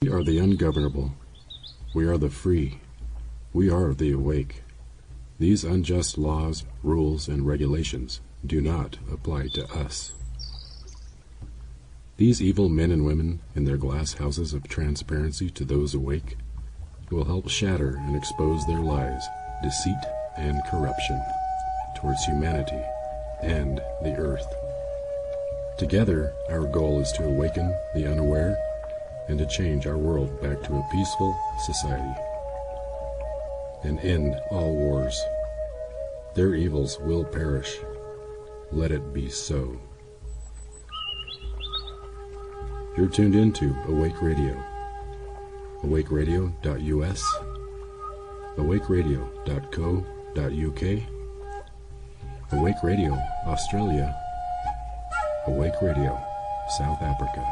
We are the ungovernable. We are the free. We are the awake. These unjust laws, rules, and regulations do not apply to us. These evil men and women in their glass houses of transparency to those awake will help shatter and expose their lies, deceit, and corruption towards humanity and the earth. Together, our goal is to awaken the unaware and to change our world back to a peaceful society and end all wars. Their evils will perish. Let it be so. You're tuned into Awake Radio. awakeradio.us, awakeradio.co.uk, Awake Radio Australia, Awake Radio South Africa.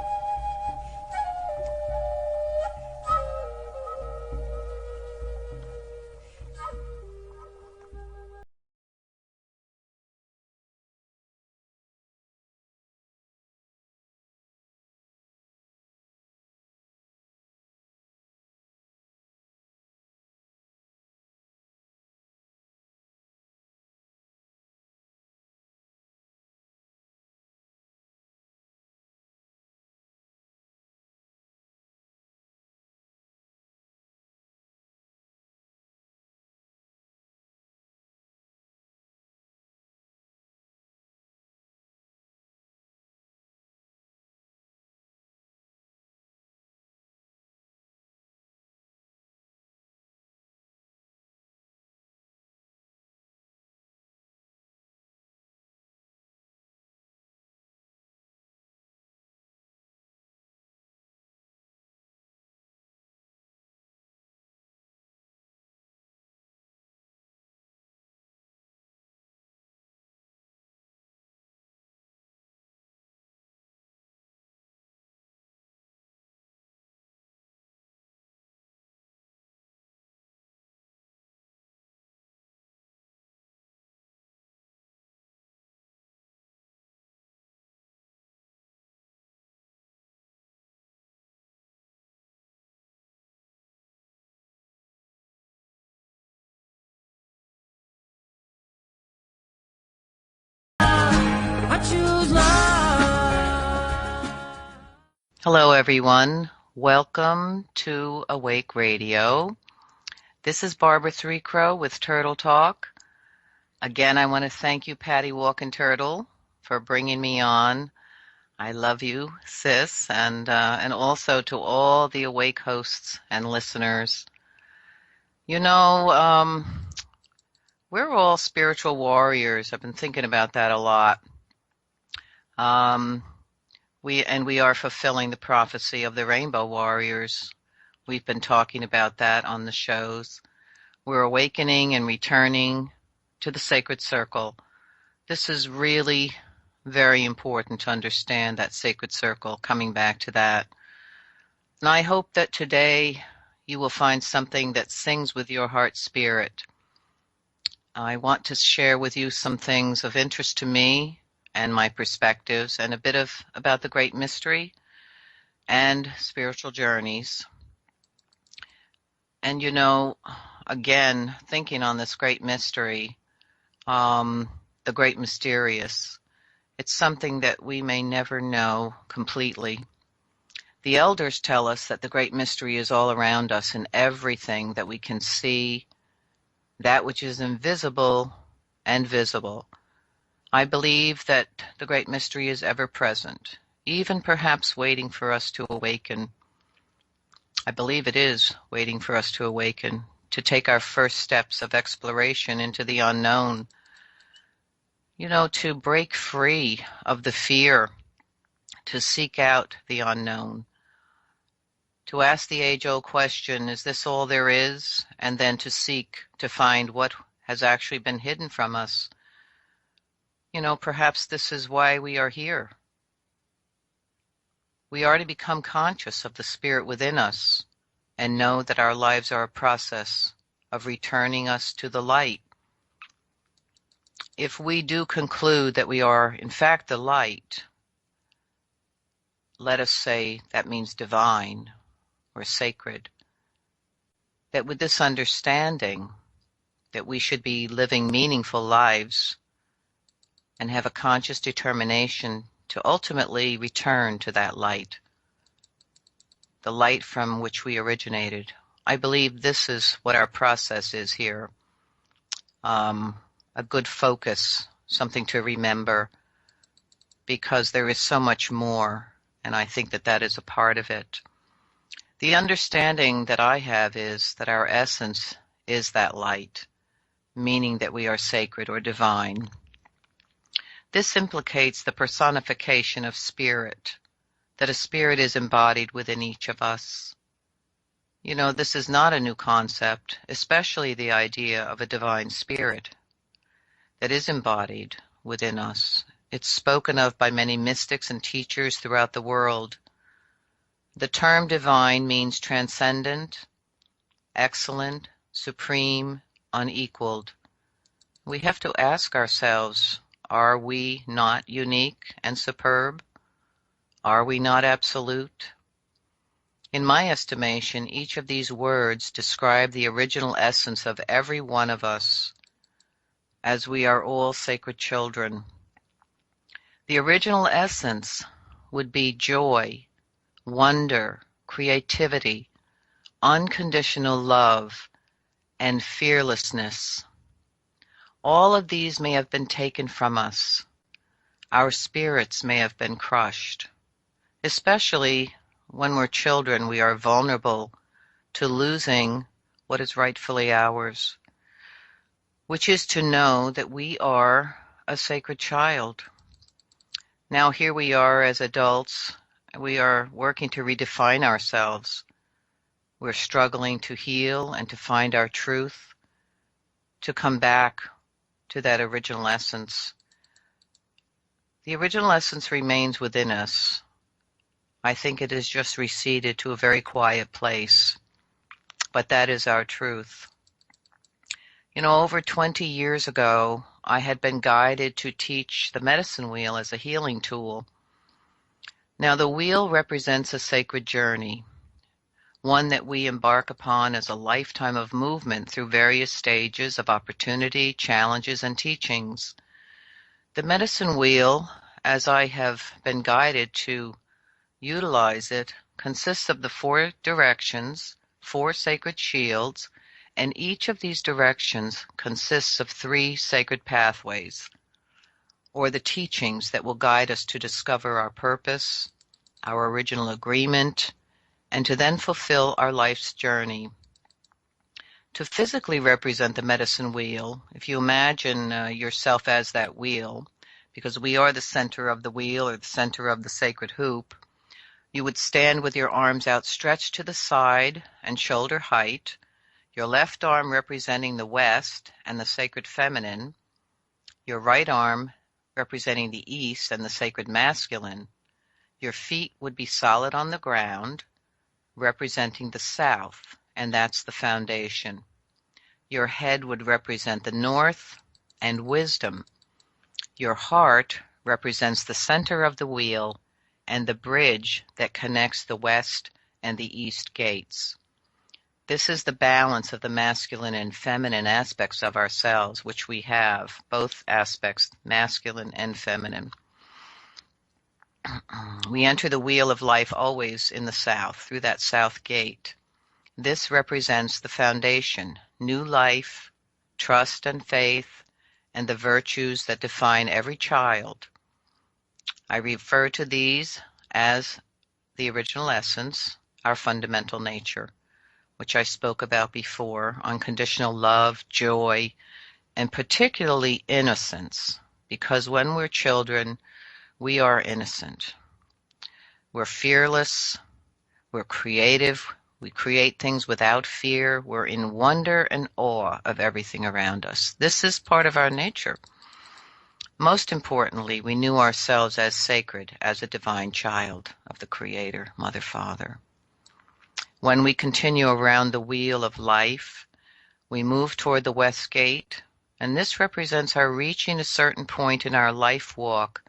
Hello, everyone. Welcome to Awake Radio. This is Barbara Three Crow with Turtle Talk. Again, I want to thank you, Patty Walking Turtle, for bringing me on. I love you, sis, and also to all the Awake hosts and listeners. You know, we're all spiritual warriors. I've been thinking about that a lot. We are fulfilling the prophecy of the Rainbow Warriors. We've been talking about that on the shows. We're awakening and returning to the sacred circle. This is really very important to understand that sacred circle, coming back to that. And I hope that today you will find something that sings with your heart spirit. I want to share with you some things of interest to me and my perspectives, and a bit about the great mystery and spiritual journeys. And you know, again, thinking on this great mystery, the great mysterious, it's something that we may never know completely. The elders tell us that the great mystery is all around us in everything that we can see, that which is invisible and visible. I believe that the great mystery is ever present, even perhaps waiting for us to awaken. I believe it is waiting for us to awaken, to take our first steps of exploration into the unknown, you know, to break free of the fear, to seek out the unknown, to ask the age-old question, is this all there is? And then to seek to find what has actually been hidden from us. You know, perhaps this is why we are here. We are to become conscious of the spirit within us and know that our lives are a process of returning us to the light. If we do conclude that we are, in fact, the light, let us say that means divine, or sacred. That with this understanding that we should be living meaningful lives and have a conscious determination to ultimately return to that light, the light from which we originated. I believe this is what our process is here. A good focus, something to remember, because there is so much more, and I think that that is a part of it. The understanding that I have is that our essence is that light, meaning that we are sacred or divine. This implicates the personification of spirit, that a spirit is embodied within each of us. You know, this is not a new concept, especially the idea of a divine spirit that is embodied within us. It's spoken of by many mystics and teachers throughout the world. The term divine means transcendent, excellent, supreme, unequaled. We have to ask ourselves, are we not unique and superb? Are we not absolute? In my estimation, each of these words describe the original essence of every one of us, as we are all sacred children. The original essence would be joy, wonder, creativity, unconditional love, and fearlessness. All of these may have been taken from us. Our spirits may have been crushed. Especially when we're children, we are vulnerable to losing what is rightfully ours, which is to know that we are a sacred child. Now here we are as adults. We are working to redefine ourselves. We're struggling to heal and to find our truth, to come back to that original essence. The original essence remains within us. I think it has just receded to a very quiet place, but that is our truth. You know, over 20 years ago, I had been guided to teach the medicine wheel as a healing tool. Now, the wheel represents a sacred journey, one that we embark upon as a lifetime of movement through various stages of opportunity, challenges, and teachings. The medicine wheel, as I have been guided to utilize it, consists of the 4 directions, 4 sacred shields, and each of these directions consists of 3 sacred pathways, or the teachings that will guide us to discover our purpose, our original agreement, and to then fulfill our life's journey. To physically represent the medicine wheel, if you imagine yourself as that wheel, because we are the center of the wheel or the center of the sacred hoop, you would stand with your arms outstretched to the side and shoulder height, your left arm representing the west and the sacred feminine, your right arm representing the east and the sacred masculine. Your feet would be solid on the ground, representing the south, and that's the foundation. Your head would represent the north and wisdom. Your heart represents the center of the wheel and the bridge that connects the west and the east gates. This is the balance of the masculine and feminine aspects of ourselves, which we have, both aspects, masculine and feminine. We enter the wheel of life always in the south, through that south gate. This represents the foundation, new life, trust and faith, and the virtues that define every child. I refer to these as the original essence, our fundamental nature, which I spoke about before, unconditional love, joy, and particularly innocence, because when we're children, we are innocent. We're fearless, we're creative, we create things without fear, we're in wonder and awe of everything around us. This is part of our nature. Most importantly, we knew ourselves as sacred, as a divine child of the Creator, Mother, Father. When we continue around the wheel of life, we move toward the west gate, and this represents our reaching a certain point in our life walk,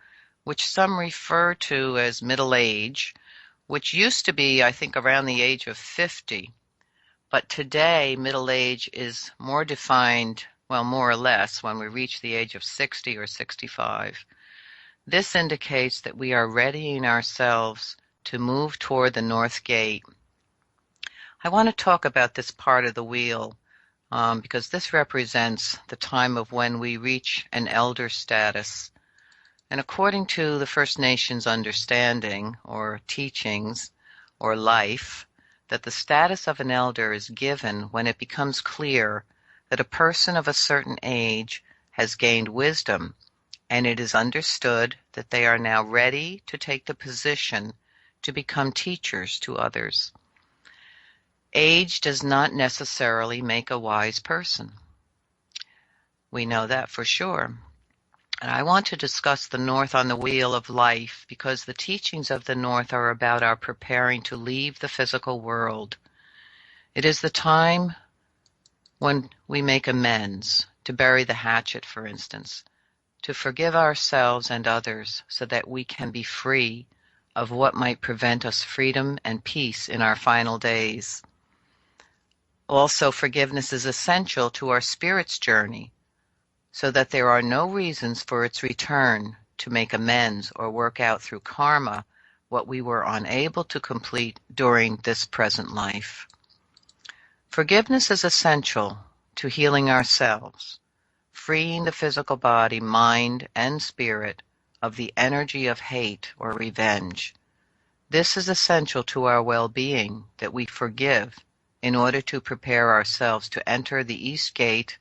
which some refer to as middle age, which used to be, I think, around the age of 50. But today, middle age is more defined, well, more or less, when we reach the age of 60 or 65. This indicates that we are readying ourselves to move toward the North Gate. I want to talk about this part of the wheel because this represents the time of when we reach an elder status. And according to the First Nations understanding or teachings or life, that the status of an elder is given when it becomes clear that a person of a certain age has gained wisdom, and it is understood that they are now ready to take the position to become teachers to others. Age does not necessarily make a wise person. We know that for sure. And I want to discuss the North on the wheel of life because the teachings of the North are about our preparing to leave the physical world. It is the time when we make amends, to bury the hatchet, for instance, to forgive ourselves and others so that we can be free of what might prevent us freedom and peace in our final days. Also, forgiveness is essential to our spirit's journey, so that there are no reasons for its return to make amends or work out through karma what we were unable to complete during this present life. Forgiveness is essential to healing ourselves, freeing the physical body, mind, and spirit of the energy of hate or revenge. This is essential to our well-being, that we forgive in order to prepare ourselves to enter the East Gate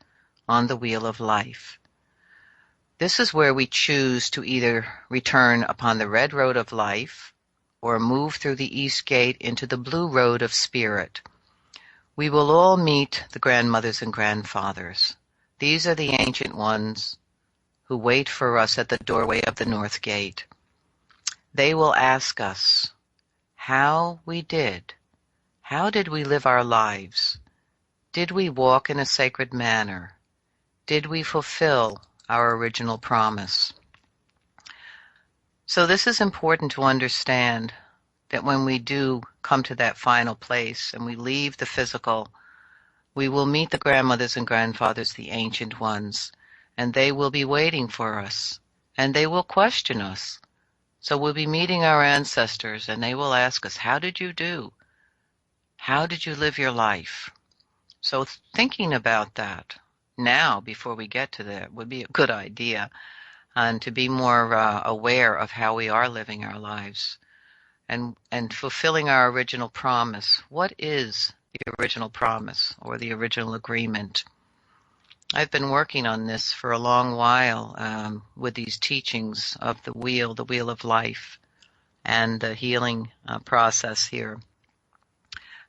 on the wheel of life. This is where we choose to either return upon the red road of life or move through the East Gate into the blue road of spirit. We will all meet the grandmothers and grandfathers. These are the ancient ones who wait for us at the doorway of the North Gate. They will ask us how we did. How did we live our lives? Did we walk in a sacred manner? Did we fulfill our original promise? So this is important to understand, that when we do come to that final place and we leave the physical, we will meet the grandmothers and grandfathers, the ancient ones, and they will be waiting for us, and they will question us. So we'll be meeting our ancestors, and they will ask us, how did you do? How did you live your life? So thinking about that now, before we get to that, would be a good idea, and to be more aware of how we are living our lives and fulfilling our original promise. What is the original promise or the original agreement? I've been working on this for a long while with these teachings of the wheel of life, and the healing process here.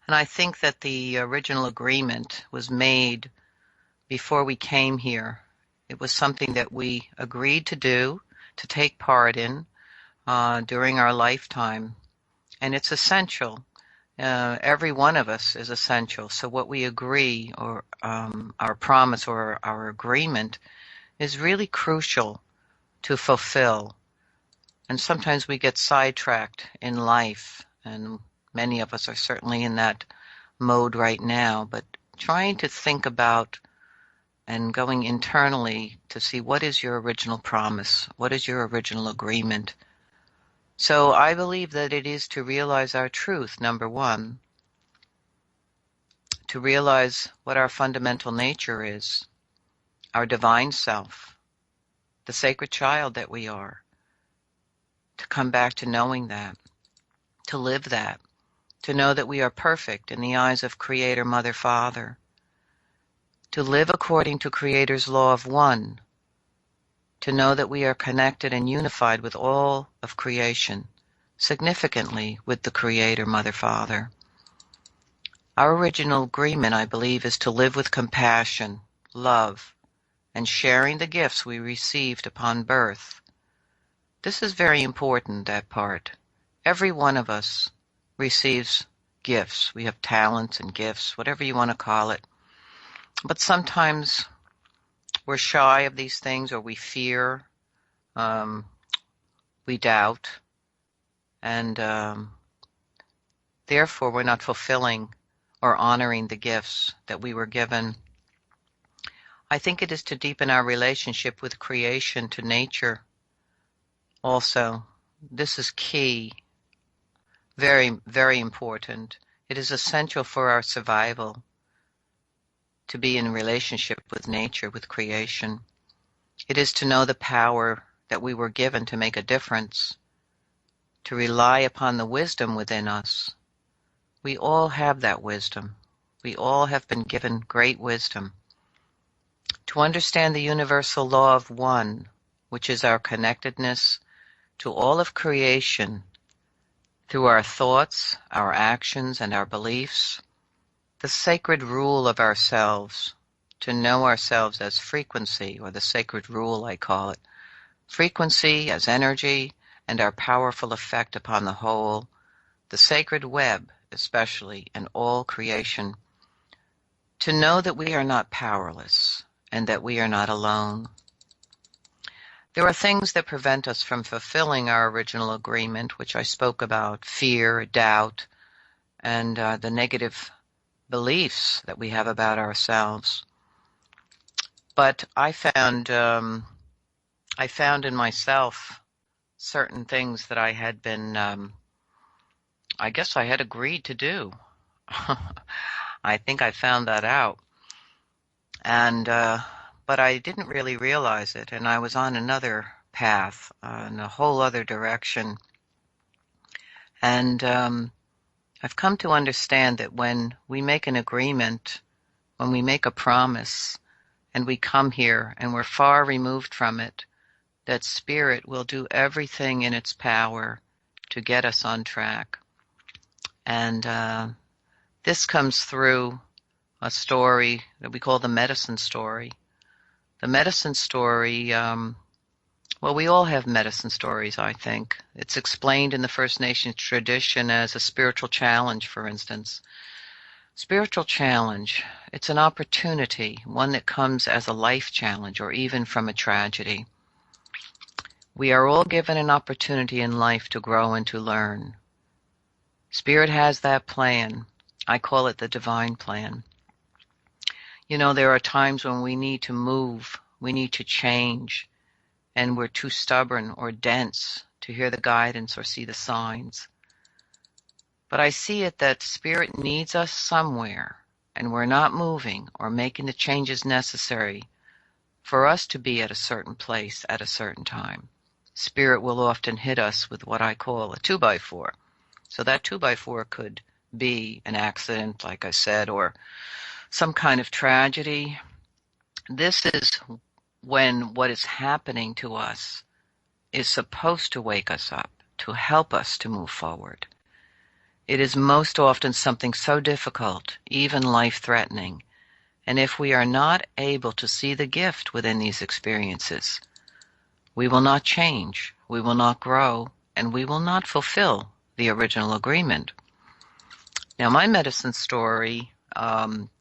And I think that the original agreement was made before we came here. It was something that we agreed to do, to take part in during our lifetime. And it's essential. Every one of us is essential. So what we agree, or our promise or our agreement, is really crucial to fulfill. And sometimes we get sidetracked in life, and many of us are certainly in that mode right now, but trying to think about and going internally to see, what is your original promise? What is your original agreement? So I believe that it is to realize our truth, number one, to realize what our fundamental nature is, our divine self, the sacred child that we are, to come back to knowing that, to live that, to know that we are perfect in the eyes of Creator, Mother, Father, to live according to Creator's law of one, to know that we are connected and unified with all of creation, significantly with the Creator, Mother, Father. Our original agreement, I believe, is to live with compassion, love, and sharing the gifts we received upon birth. This is very important, that part. Every one of us receives gifts. We have talents and gifts, whatever you want to call it. But sometimes we're shy of these things, or we fear, we doubt, and Therefore, we're not fulfilling or honoring the gifts that we were given. I think it is to deepen our relationship with creation, to nature also. This is key, very, very important. It is essential for our survival to be in relationship with nature, with creation. It is to know the power that we were given to make a difference, to rely upon the wisdom within us. We all have that wisdom. We all have been given great wisdom. To understand the universal law of one, which is our connectedness to all of creation through our thoughts, our actions, and our beliefs, the sacred rule of ourselves, to know ourselves as frequency, or the sacred rule I call it, frequency as energy and our powerful effect upon the whole, the sacred web especially, and all creation, to know that we are not powerless and that we are not alone. There are things that prevent us from fulfilling our original agreement, which I spoke about: fear, doubt, and the negative beliefs that we have about ourselves. But I found in myself certain things that I had been, I guess I had agreed to do. I think I found that out. And but I didn't really realize it, and I was on another path, in a whole other direction. And I've come to understand that when we make an agreement, when we make a promise, and we come here and we're far removed from it, that Spirit will do everything in its power to get us on track. And this comes through a story that we call the medicine story. The medicine story, well, we all have medicine stories, I think. It's explained in the First Nations tradition as a spiritual challenge, for instance. Spiritual challenge, it's an opportunity, one that comes as a life challenge or even from a tragedy. We are all given an opportunity in life to grow and to learn. Spirit has that plan. I call it the divine plan. You know, there are times when we need to move, we need to change, and we're too stubborn or dense to hear the guidance or see the signs. But I see it that Spirit needs us somewhere, and we're not moving or making the changes necessary for us to be at a certain place at a certain time. Spirit will often hit us with what I call a 2x4. So that 2x4 could be an accident, like I said, or some kind of tragedy. This is when what is happening to us is supposed to wake us up, to help us to move forward. It is most often something so difficult, even life-threatening, and if we are not able to see the gift within these experiences, we will not change, we will not grow, and we will not fulfill the original agreement. Now, my medicine story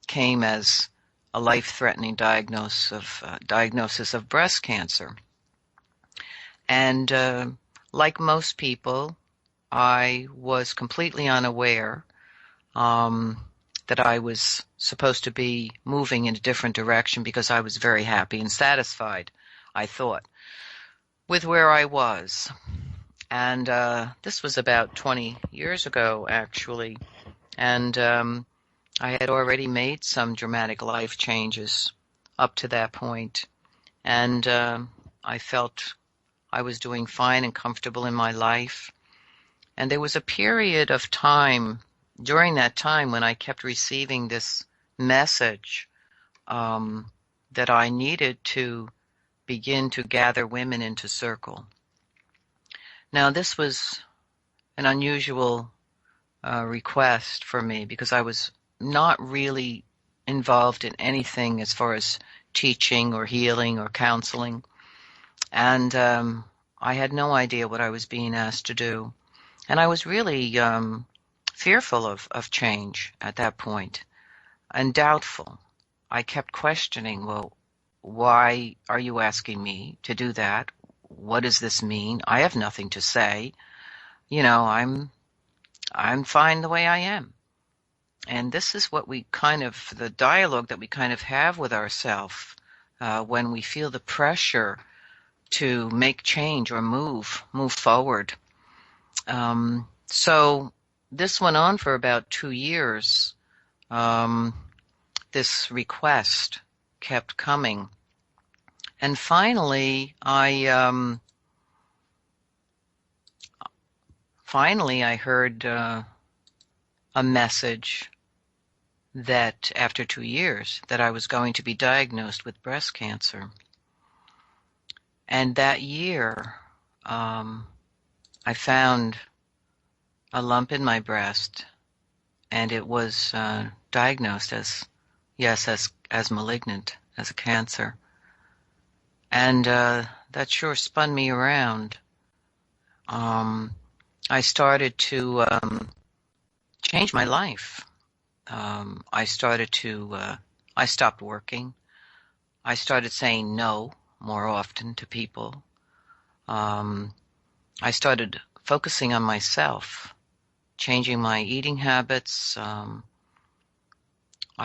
came as a life-threatening diagnosis of breast cancer. And like most people, I was completely unaware that I was supposed to be moving in a different direction because I was very happy and satisfied, I thought, with where I was. And this was about 20 years ago, actually. And I had already made some dramatic life changes up to that point. And I felt I was doing fine and comfortable in my life. And there was a period of time during that time when I kept receiving this message that I needed to begin to gather women into circle. Now, this was an unusual request for me because I was not really involved in anything as far as teaching or healing or counseling. And I had no idea what I was being asked to do. And I was really fearful of change at that point and doubtful. I kept questioning, well, why are you asking me to do that? What does this mean? I have nothing to say. You know, I'm fine the way I am. And this is what we the dialogue that we kind of have with ourselves when we feel the pressure to make change or move forward. So this went on for about 2 years. This request kept coming. And finally, I heard a message that after 2 years that I was going to be diagnosed with breast cancer. And that year, I found a lump in my breast, and it was diagnosed as malignant, as a cancer. And that sure spun me around. I started to change my life. I stopped working. I started saying no more often to people. I started focusing on myself, changing my eating habits. I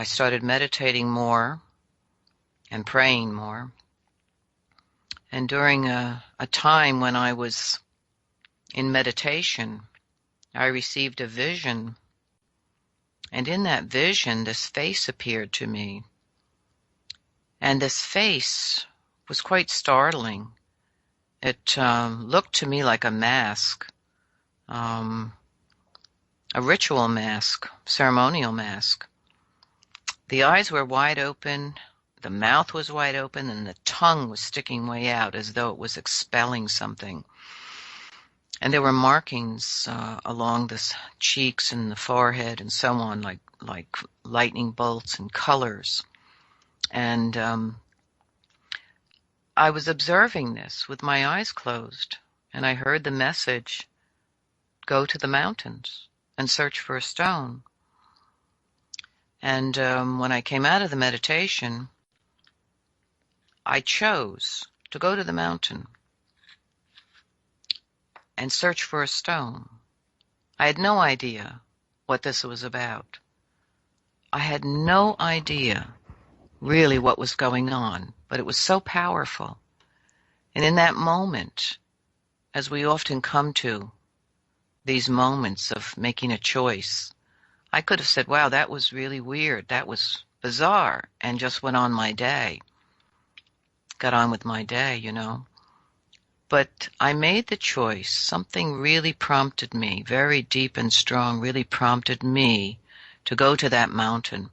started meditating more and praying more. And during a time when I was in meditation, I received a vision. And in that vision, this face appeared to me. And this face was quite startling. It looked to me like a mask, a ritual mask, ceremonial mask. The eyes were wide open, the mouth was wide open, and the tongue was sticking way out as though it was expelling something. And there were markings along the cheeks and the forehead and so on, like lightning bolts and colors. And I was observing this with my eyes closed, and I heard the message, go to the mountains and search for a stone. And when I came out of the meditation, I chose to go to the mountain and search for a stone. I had no idea what this was about. I had no idea really what was going on, but it was so powerful. And in that moment, as we often come to these moments of making a choice, I could have said, wow, that was really weird, that was bizarre, and just went on my day. Got on with my day, you know. But I made the choice. Something really prompted me, very deep and strong, really prompted me to go to that mountain.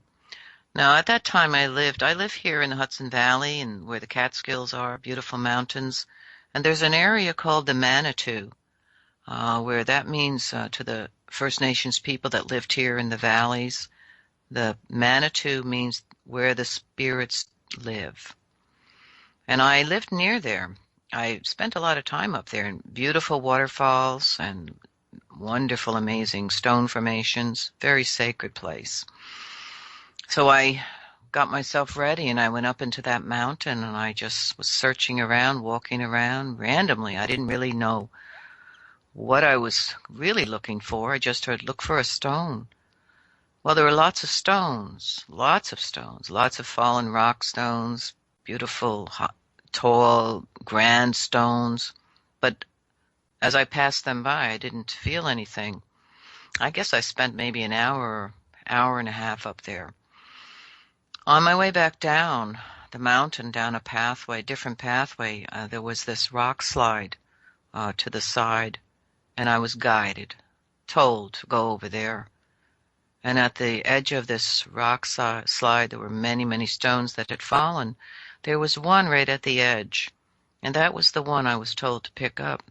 Now, at that time I live here in the Hudson Valley, and where the Catskills are, beautiful mountains. And there's an area called the Manitou, where that means to the First Nations people that lived here in the valleys, the Manitou means where the spirits live. And I lived near there. I spent a lot of time up there in beautiful waterfalls and wonderful, amazing stone formations, very sacred place. So I got myself ready and I went up into that mountain, and I just was searching around, walking around randomly. I didn't really know what I was really looking for. I just heard, look for a stone. Well, there were lots of stones, lots of fallen rock stones, beautiful, tall, grand stones. But as I passed them by, I didn't feel anything. I guess I spent maybe an hour and a half up there. On my way back down the mountain, down a pathway, different pathway, there was this rock slide to the side, and I was guided, told to go over there. And at the edge of this rock slide, there were many, many stones that had fallen. There was one right at the edge, and that was the one I was told to pick up.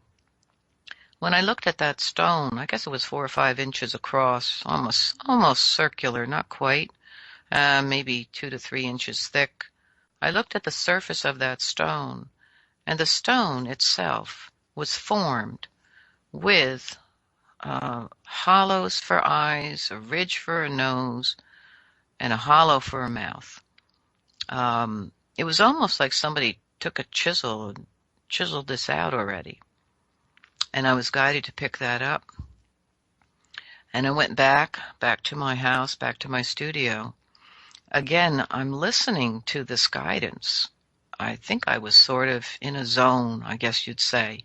When I looked at that stone, I guess it was 4 or 5 inches across, almost circular, not quite, maybe 2 to 3 inches thick. I looked at the surface of that stone, and the stone itself was formed with hollows for eyes, a ridge for a nose, and a hollow for a mouth. It was almost like somebody took a chisel and chiseled this out already. And I was guided to pick that up. And I went back to my house, back to my studio. Again, I'm listening to this guidance. I think I was sort of in a zone, I guess you'd say.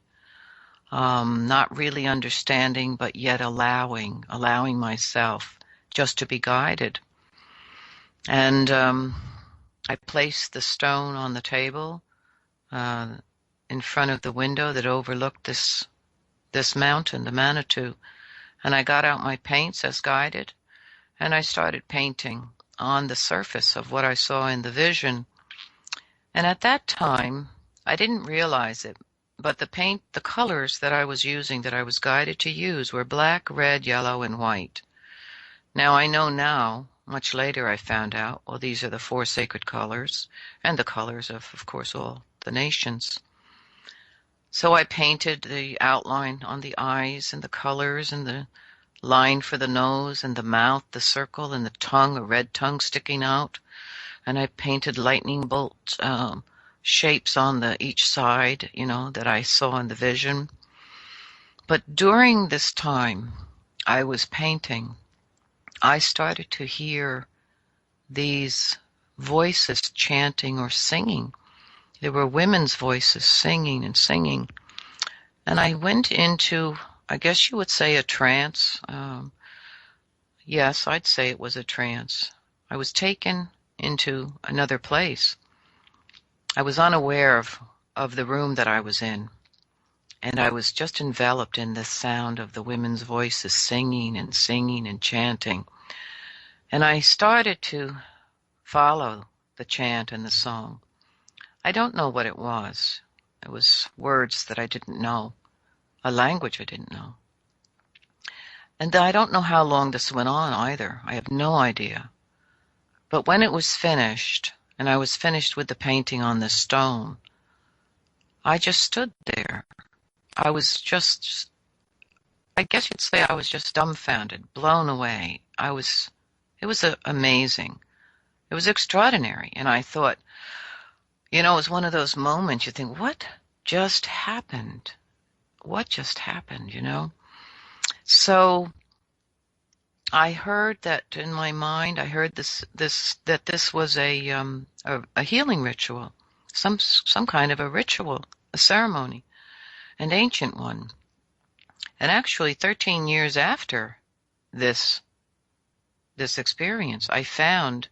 Not really understanding, but yet allowing myself just to be guided. And I placed the stone on the table in front of the window that overlooked this mountain, the Manitou. And I got out my paints as guided, and I started painting on the surface of what I saw in the vision. And at that time, I didn't realize it, but the colors that I was using, that I was guided to use, were black, red, yellow, and white. Now I know now, much later I found out, well, these are the 4 sacred colors, and the colors of course, all the nations. So I painted the outline on the eyes and the colors and the line for the nose and the mouth, the circle, and the tongue, a red tongue sticking out. And I painted lightning bolt shapes on each side, that I saw in the vision. But during this time I was painting, I started to hear these voices chanting or singing. There were women's voices singing and singing. And I went into, I guess you would say, a trance. Yes, I'd say it was a trance. I was taken into another place. I was unaware of the room that I was in, and I was just enveloped in the sound of the women's voices singing and chanting. And I started to follow the chant and the song. I don't know what it was. It was words that I didn't know, a language I didn't know. And I don't know how long this went on either. I have no idea. But when it was finished, and I was finished with the painting on the stone, I just stood there. I guess you'd say I was just dumbfounded, blown away. It was amazing. It was extraordinary. And I thought, it was one of those moments you think, what just happened? What just happened, So I heard that in my mind. I heard that this was a healing ritual, some kind of a ritual, a ceremony, an ancient one. And actually, 13 years after this experience, I found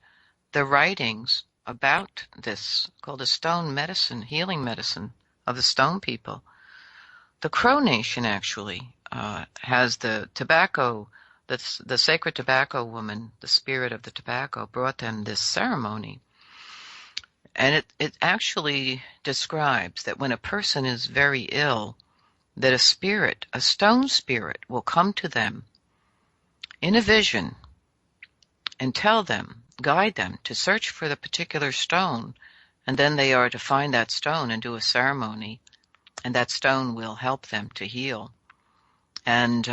the writings about this, called a stone medicine, healing medicine of the stone people. The Crow Nation actually has the tobacco. The sacred tobacco woman, the spirit of the tobacco, brought them this ceremony. And it actually describes that when a person is very ill, that a stone spirit, will come to them in a vision and guide them to search for the particular stone, and then they are to find that stone and do a ceremony, and that stone will help them to heal. And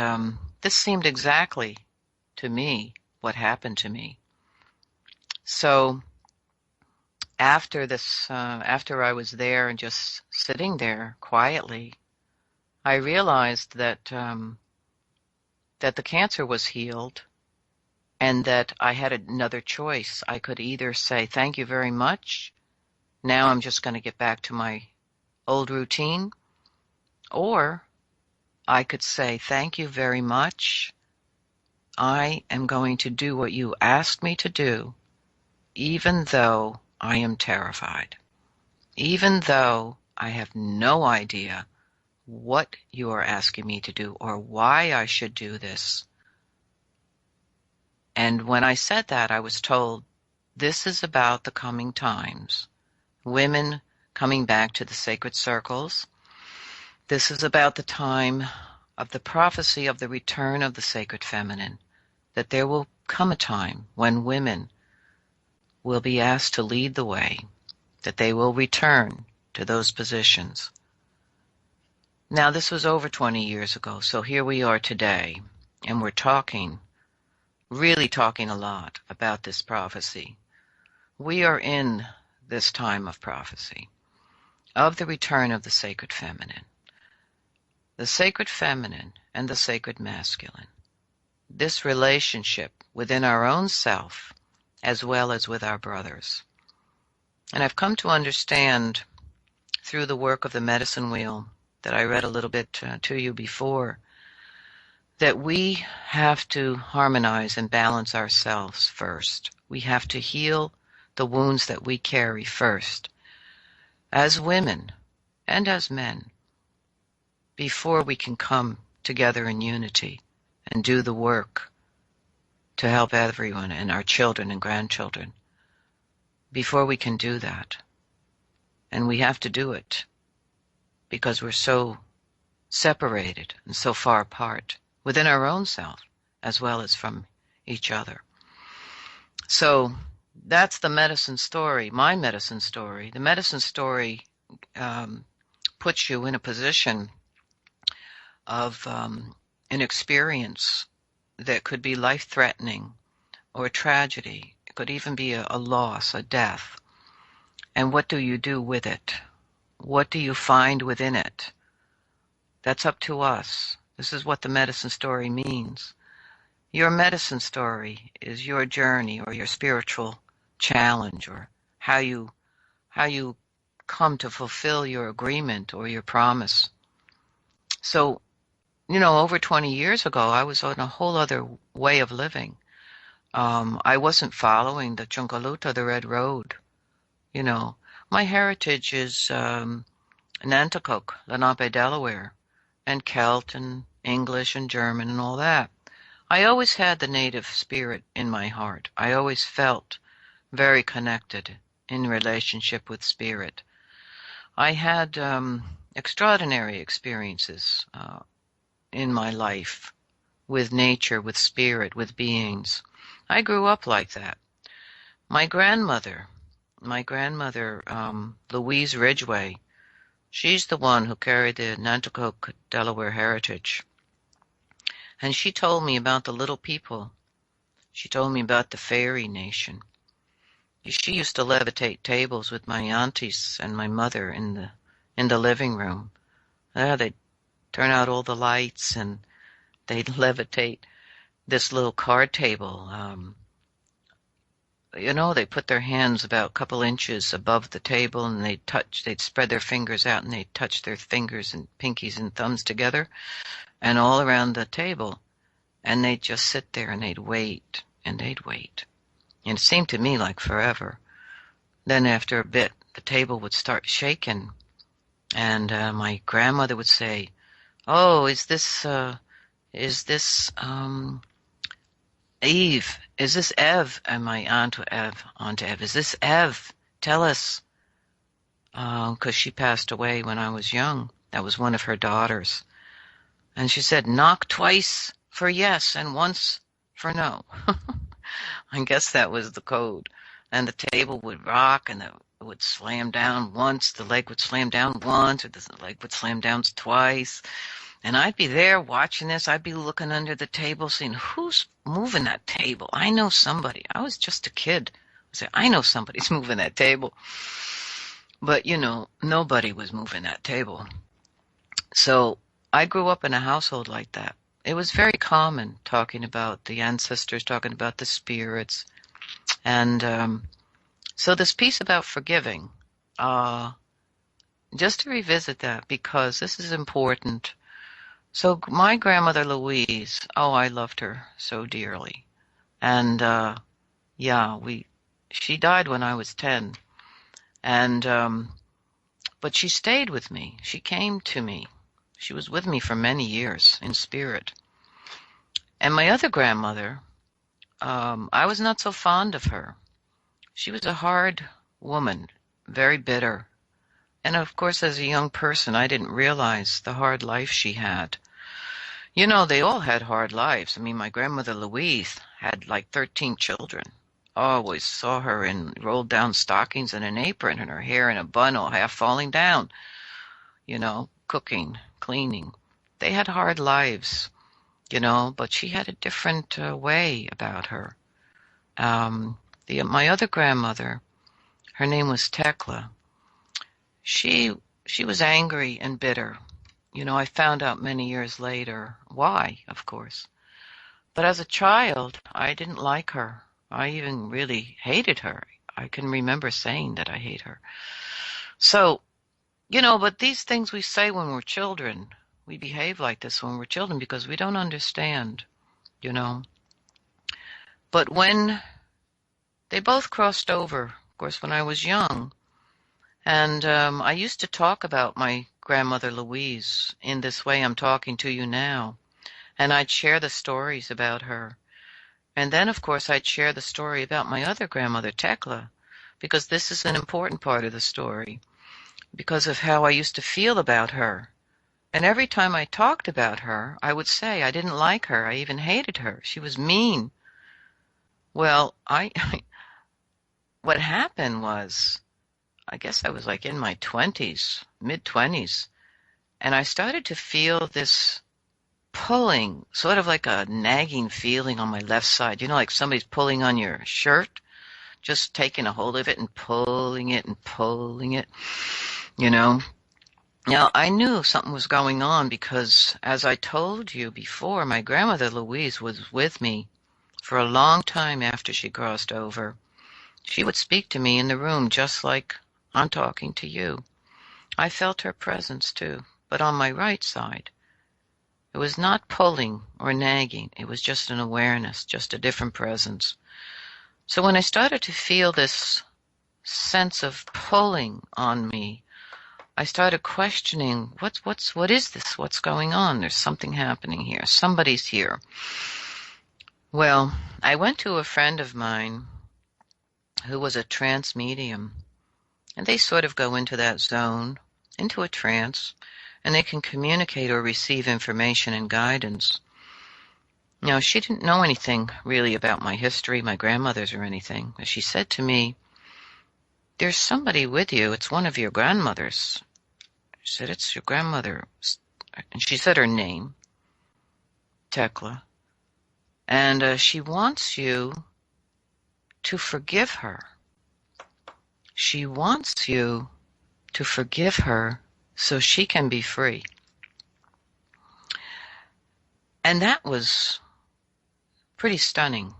this seemed exactly to me what happened to me. So after I was there and just sitting there quietly, I realized that the cancer was healed, and that I had another choice. I could either say, thank you very much, now I'm just going to get back to my old routine, or I could say, thank you very much, I am going to do what you asked me to do, even though I am terrified, even though I have no idea what you are asking me to do or why I should do this. And when I said that, I was told, this is about the coming times, women coming back to the sacred circles. This is about the time of the prophecy of the return of the sacred feminine, that there will come a time when women will be asked to lead the way, that they will return to those positions. Now, this was over 20 years ago, so here we are today, and we're really talking a lot about this prophecy. We are in this time of prophecy, of the return of the sacred feminine and the sacred masculine. this relationship within our own self as well as with our brothers. And I've come to understand through the work of the medicine wheel that I read a little bit to you before, that we have to harmonize and balance ourselves first. We have to heal the wounds that we carry first, as women and as men, before we can come together in unity and do the work to help everyone and our children and grandchildren. Before we can do that, and we have to do it because we're so separated and so far apart within our own self as well as from each other. So that's the medicine story, my medicine story. The medicine story puts you in a position of an experience that could be life-threatening or a tragedy. It could even be a loss, a death. And what do you do with it? What do you find within it? That's up to us. This is what the medicine story means. Your medicine story is your journey or your spiritual challenge, or how you come to fulfill your agreement or your promise. So, over 20 years ago, I was on a whole other way of living. I wasn't following the Chungaluta, the Red Road. My heritage is Nanticoke, Lenape, Delaware, and Celt and English and German and all that. I always had the native spirit in my heart. I always felt very connected in relationship with spirit. I had extraordinary experiences in my life with nature, with spirit, with beings. I grew up like that. My grandmother, Louise Ridgway, she's the one who carried the Nanticoke, Delaware heritage. And she told me about the little people. She told me about the fairy nation. She used to levitate tables with my aunties and my mother in the living room. They'd turn out all the lights and they'd levitate this little card table. They put their hands about a couple inches above the table and they'd spread their fingers out and they'd touch their fingers and pinkies and thumbs together and all around the table. And they'd just sit there and they'd wait and they'd wait. And it seemed to me like forever. Then after a bit, the table would start shaking. And my grandmother would say, "Oh, is this Eve? Is this Ev?" And my Aunt Ev, "Is this Ev? Tell us." 'Cause she passed away when I was young. That was one of her daughters. And she said, "Knock twice for yes and once for no." I guess that was the code. And the table would rock and it would slam down once, the leg would slam down once, or the leg would slam down twice. And I'd be there watching this. I'd be looking under the table saying, who's moving that table? I know somebody. I was just a kid. I said, I know somebody's moving that table. But, nobody was moving that table. So I grew up in a household like that. It was very common talking about the ancestors, talking about the spirits. And so this piece about forgiving, just to revisit that, because this is important. So my grandmother Louise, I loved her so dearly. And she died when I was 10. And but she stayed with me. She came to me. She was with me for many years in spirit. And my other grandmother, I was not so fond of her. She was a hard woman, very bitter. And of course, as a young person, I didn't realize the hard life she had. They all had hard lives. I mean, my grandmother Louise had like 13 children. Always saw her in rolled down stockings and an apron and her hair in a bun all half falling down. Cooking, cleaning. They had hard lives, but she had a different way about her. My other grandmother, her name was Tekla. She was angry and bitter. I found out many years later why, of course. But as a child, I didn't like her. I even really hated her. I can remember saying that I hate her. So, but these things we say when we're children, we behave like this when we're children because we don't understand, you know. But when they both crossed over, of course, when I was young, and I used to talk about my grandmother Louise in this way I'm talking to you now, and I'd share the stories about her. And then, of course, I'd share the story about my other grandmother, Tekla, because this is an important part of the story, because of how I used to feel about her. And every time I talked about her, I would say I didn't like her. I even hated her. She was mean. Well, what happened was, I guess I was like in my 20s, mid-20s, and I started to feel this pulling, sort of like a nagging feeling on my left side. Like somebody's pulling on your shirt, just taking a hold of it and pulling it and pulling it, you know. Now, I knew something was going on because, as I told you before, my grandmother Louise was with me for a long time after she crossed over. She would speak to me in the room just like I'm talking to you. I felt her presence too, but on my right side. It was not pulling or nagging. It was just an awareness, just a different presence. So when I started to feel this sense of pulling on me, I started questioning, what is this? What's going on? There's something happening here. Somebody's here. Well, I went to a friend of mine who was a trance medium, and they sort of go into that zone, into a trance, and they can communicate or receive information and guidance. Now, she didn't know anything really about my history, my grandmother's or anything. She said to me, "There's somebody with you. It's one of your grandmothers." She said, "It's your grandmother." And she said her name, Tekla. And she wants you to forgive her. She wants you to forgive her so she can be free. And that was pretty stunning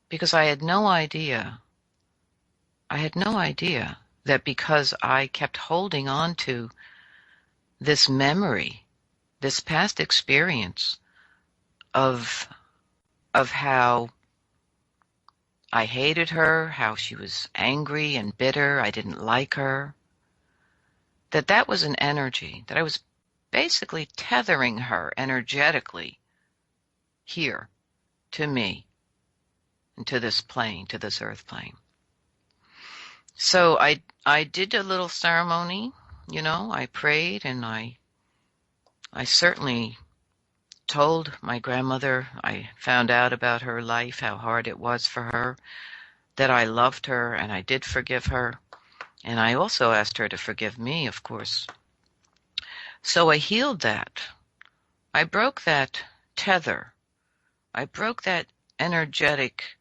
because I had no idea. I had no idea that because I kept holding on to this memory, this past experience of how I hated her, how she was angry and bitter, I didn't like her, that was an energy, that I was basically tethering her energetically here to me and to this plane, to this earth plane. So I did a little ceremony, I prayed, and I certainly told my grandmother. I found out about her life, how hard it was for her, that I loved her, and I did forgive her. And I also asked her to forgive me, of course. So I healed that. I broke that tether. I broke that energetic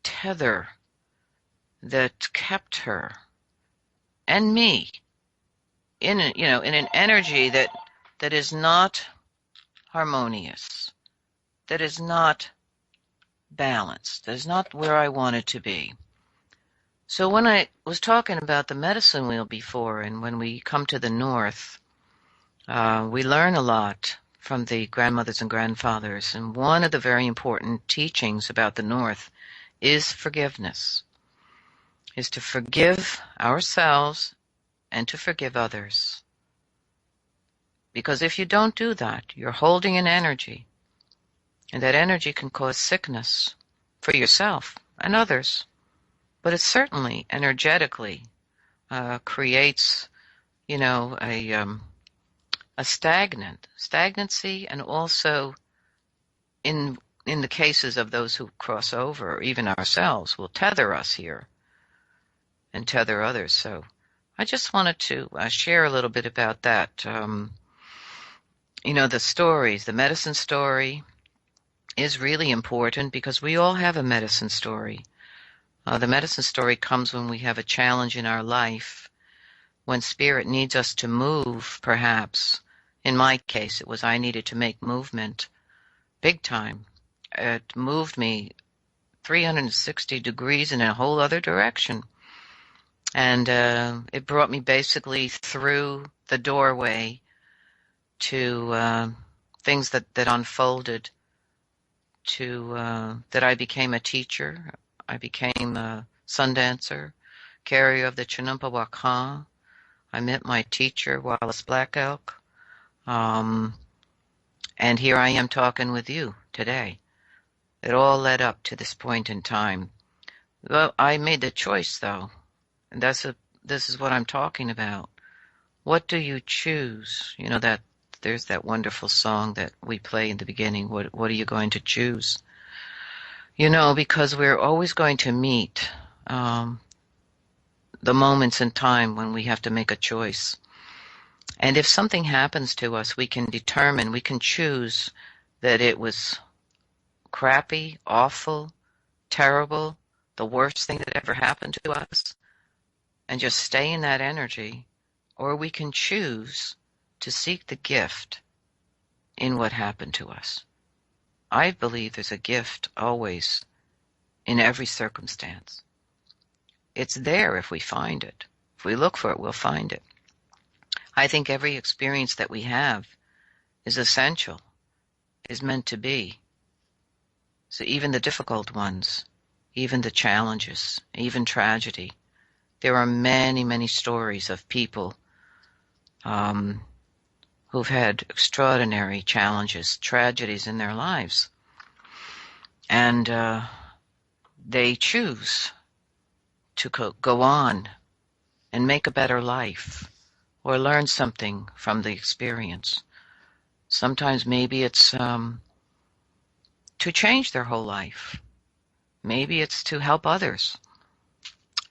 tether that kept her and me in an energy that is not harmonious, that is not balanced, that is not where I wanted to be. So when I was talking about the medicine wheel before, and when we come to the north, we learn a lot from the grandmothers and grandfathers, and one of the very important teachings about the north is forgiveness, is to forgive ourselves and to forgive others. Because if you don't do that, you're holding an energy, and that energy can cause sickness for yourself and others. But it certainly energetically creates, a stagnancy, and also in the cases of those who cross over, or even ourselves, will tether us here and tether others. So I just wanted to share a little bit about that. The stories, the medicine story is really important because we all have a medicine story. The medicine story comes when we have a challenge in our life, when spirit needs us to move, perhaps. In my case, it was I needed to make movement big time. It moved me 360 degrees in a whole other direction. And it brought me basically through the doorway to things that unfolded, to that I became a teacher. I became a sun dancer, carrier of the Chinunpa Wakan. I met my teacher, Wallace Black Elk. And here I am talking with you today. It all led up to this point in time. Well, I made the choice, though, and this is what I'm talking about. What do you choose? You know, that there's that wonderful song that we play in the beginning. What are you going to choose? You know, because we're always going to meet the moments in time when we have to make a choice. And if something happens to us, we can determine, we can choose that it was crappy, awful, terrible, the worst thing that ever happened to us, and just stay in that energy, or we can choose to seek the gift in what happened to us. I believe there's a gift always in every circumstance. It's there if we find it. If we look for it, we'll find it. I think every experience that we have is essential, is meant to be. So even the difficult ones, even the challenges, even tragedy, there are many, many stories of people who've had extraordinary challenges, tragedies in their lives. And they choose to go on and make a better life or learn something from the experience. Sometimes maybe it's to change their whole life. Maybe it's to help others,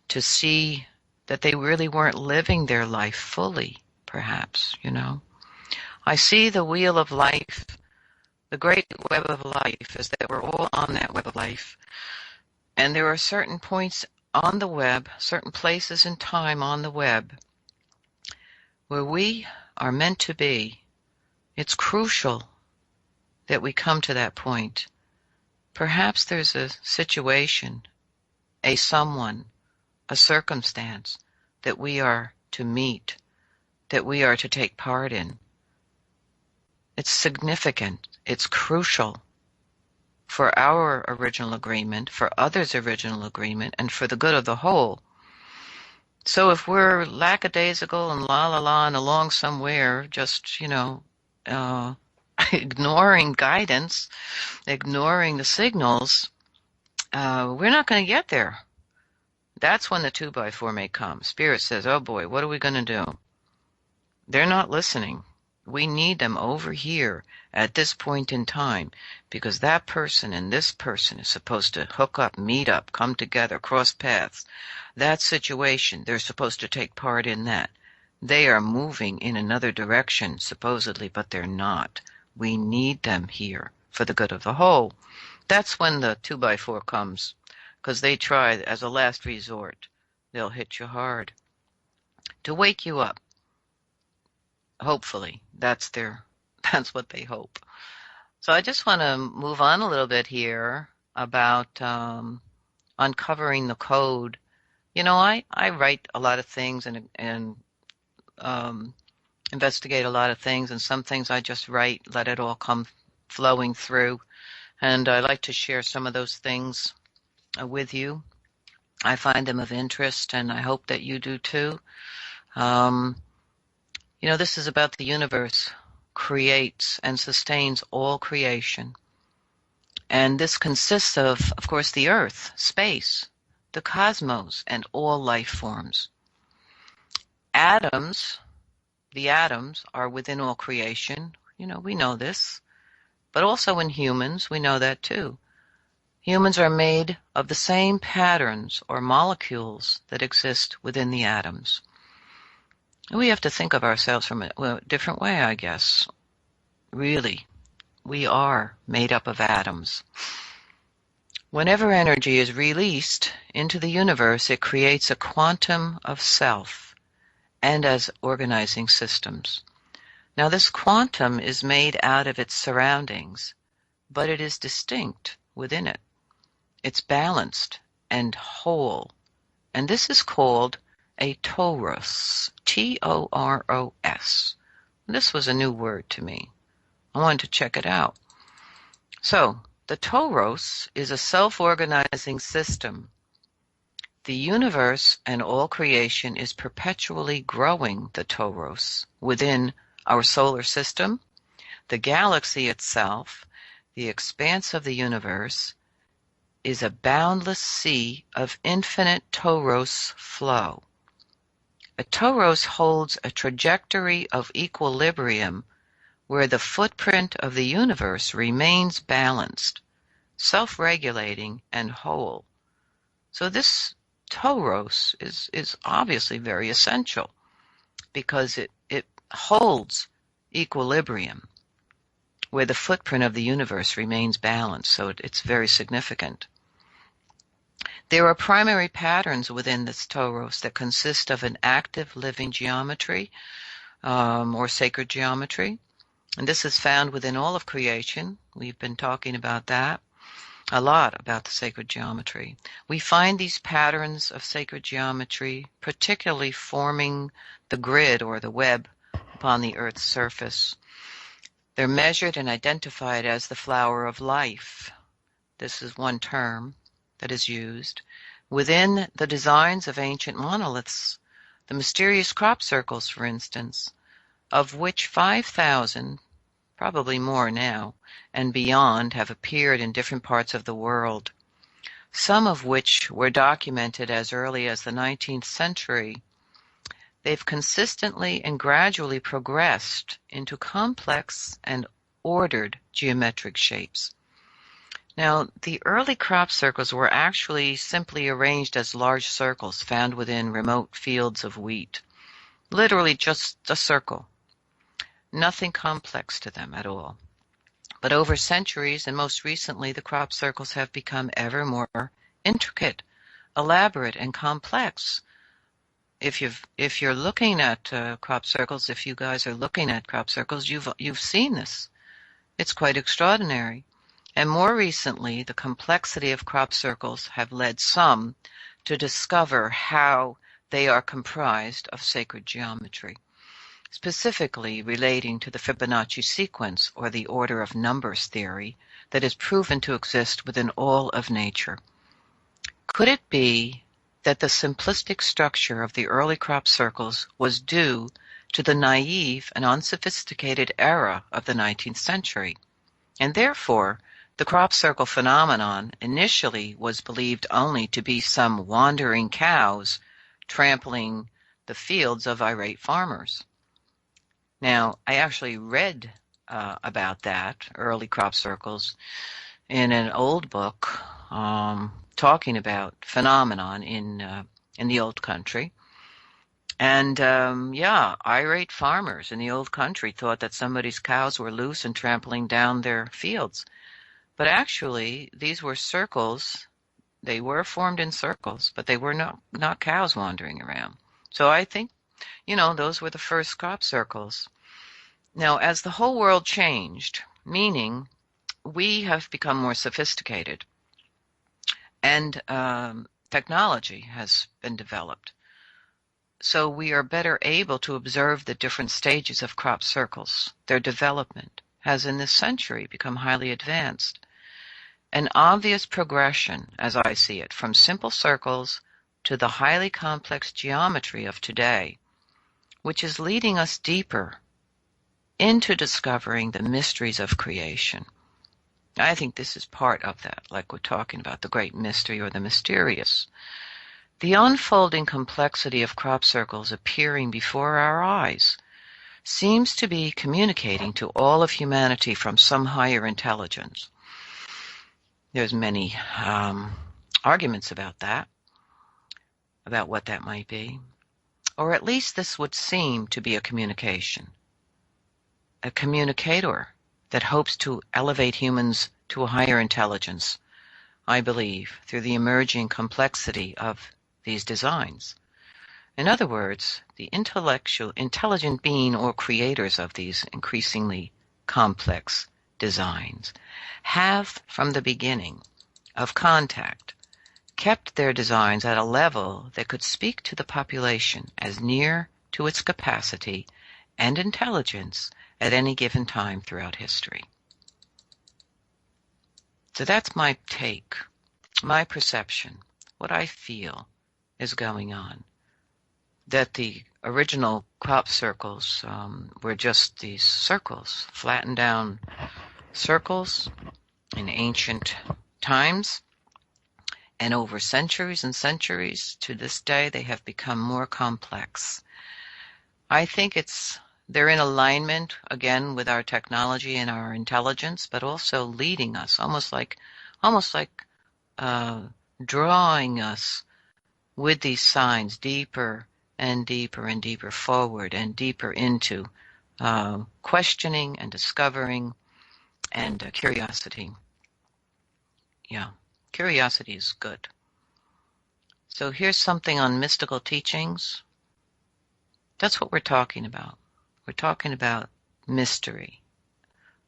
to see that they really weren't living their life fully, perhaps, you know. I see the wheel of life, the great web of life, is that we're all on that web of life. And there are certain points on the web, certain places in time on the web, where we are meant to be. It's crucial that we come to that point. Perhaps there's a situation, a someone, a circumstance that we are to meet, that we are to take part in. It's significant. It's crucial for our original agreement, for others' original agreement, and for the good of the whole. So if we're lackadaisical and la and along somewhere, just, you know, ignoring guidance, ignoring the signals, we're not going to get there. That's when the 2x4 may come. Spirit says, oh boy, what are we going to do? They're not listening. We need them over here at this point in time, because that person and this person is supposed to hook up, meet up, come together, cross paths. That situation, they're supposed to take part in that. They are moving in another direction, supposedly, but they're not. We need them here for the good of the whole. That's when the 2x4 comes, because they try, as a last resort, they'll hit you hard to wake you up. Hopefully, that's what they hope. So I just want to move on a little bit here about uncovering the code. You know, I write a lot of things and investigate a lot of things, and some things I just write, let it all come flowing through. And I like to share some of those things with you. I find them of interest, and I hope that you do too. You know, this is about the universe creates and sustains all creation. And this consists of course, the earth, space, the cosmos, and all life forms. Atoms, the atoms are within all creation. You know, we know this. But also in humans, we know that too. Humans are made of the same patterns or molecules that exist within the atoms. We have to think of ourselves from a different way, I guess. Really, we are made up of atoms. Whenever energy is released into the universe, it creates a quantum of self and as organizing systems. Now, this quantum is made out of its surroundings, but it is distinct within it. It's balanced and whole, and this is called a torus, T-O-R-O-S. This was a new word to me. I wanted to check it out. So, the torus is a self-organizing system. The universe and all creation is perpetually growing the torus within our solar system, the galaxy itself, the expanse of the universe, is a boundless sea of infinite torus flow. A torus holds a trajectory of equilibrium where the footprint of the universe remains balanced, self-regulating, and whole. So this torus is obviously very essential because it holds equilibrium where the footprint of the universe remains balanced, so it's very significant. There are primary patterns within this torus that consist of an active living geometry or sacred geometry, and this is found within all of creation. We've been talking about that a lot, about the sacred geometry. We find these patterns of sacred geometry particularly forming the grid or the web upon the Earth's surface. They're measured and identified as the flower of life. This is one term that is used. Within the designs of ancient monoliths, the mysterious crop circles, for instance, of which 5,000, probably more now, and beyond have appeared in different parts of the world, some of which were documented as early as the 19th century. They've consistently and gradually progressed into complex and ordered geometric shapes. Now, the early crop circles were actually simply arranged as large circles found within remote fields of wheat. Literally just a circle. Nothing complex to them at all. But over centuries, and most recently, the crop circles have become ever more intricate, elaborate, and complex. If you're looking at crop circles, if you guys are looking at crop circles, you've seen this. It's quite extraordinary. And more recently, the complexity of crop circles have led some to discover how they are comprised of sacred geometry, specifically relating to the Fibonacci sequence or the order of numbers theory that is proven to exist within all of nature. Could it be that the simplistic structure of the early crop circles was due to the naive and unsophisticated era of the 19th century, and therefore the crop circle phenomenon initially was believed only to be some wandering cows trampling the fields of irate farmers? Now, I actually read about that, early crop circles, in an old book talking about phenomenon in the old country. And irate farmers in the old country thought that somebody's cows were loose and trampling down their fields. But actually, these were circles. They were formed in circles, but they were not cows wandering around. So I think, those were the first crop circles. Now, as the whole world changed, meaning we have become more sophisticated, and technology has been developed, so we are better able to observe the different stages of crop circles. Their development has in this century become highly advanced. An obvious progression, as I see it, from simple circles to the highly complex geometry of today, which is leading us deeper into discovering the mysteries of creation. I think this is part of that, like we're talking about the great mystery or the mysterious. The unfolding complexity of crop circles appearing before our eyes seems to be communicating to all of humanity from some higher intelligence. There's many arguments about that, about what that might be. Or at least this would seem to be a communication, a communicator that hopes to elevate humans to a higher intelligence, I believe, through the emerging complexity of these designs. In other words, the intelligent being or creators of these increasingly complex designs, have from the beginning of contact kept their designs at a level that could speak to the population as near to its capacity and intelligence at any given time throughout history. So that's my take, my perception, what I feel is going on. That the original crop circles were just these circles, flattened down circles in ancient times, and over centuries and centuries to this day they have become more complex. I think they're in alignment again with our technology and our intelligence, but also leading us, almost like drawing us with these signs deeper and deeper and deeper forward and deeper into questioning and discovering and curiosity. Yeah, curiosity is good. So here's something on mystical teachings. That's what we're talking about. We're talking about mystery,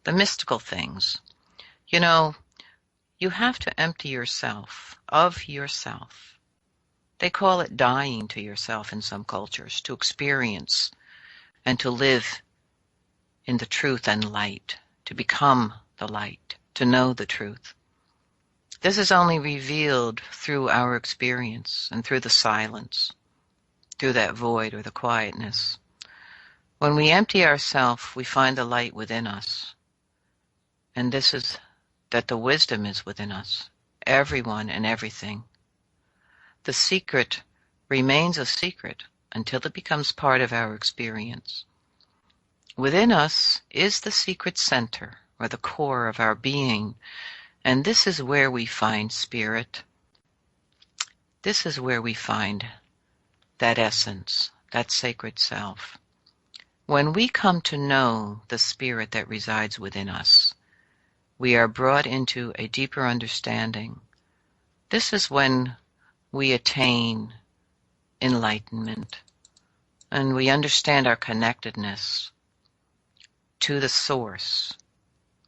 the mystical things. You know, you have to empty yourself of yourself. They call it dying to yourself in some cultures, to experience and to live in the truth and light, to become the light, to know the truth. This is only revealed through our experience and through the silence, through that void or the quietness. When we empty ourselves, we find the light within us. And this is that the wisdom is within us, everyone and everything. The secret remains a secret until it becomes part of our experience. Within us is the secret center, or the core of our being, and this is where we find spirit. This is where we find that essence, that sacred self. When we come to know the spirit that resides within us, we are brought into a deeper understanding. This is when we attain enlightenment, and we understand our connectedness to the source.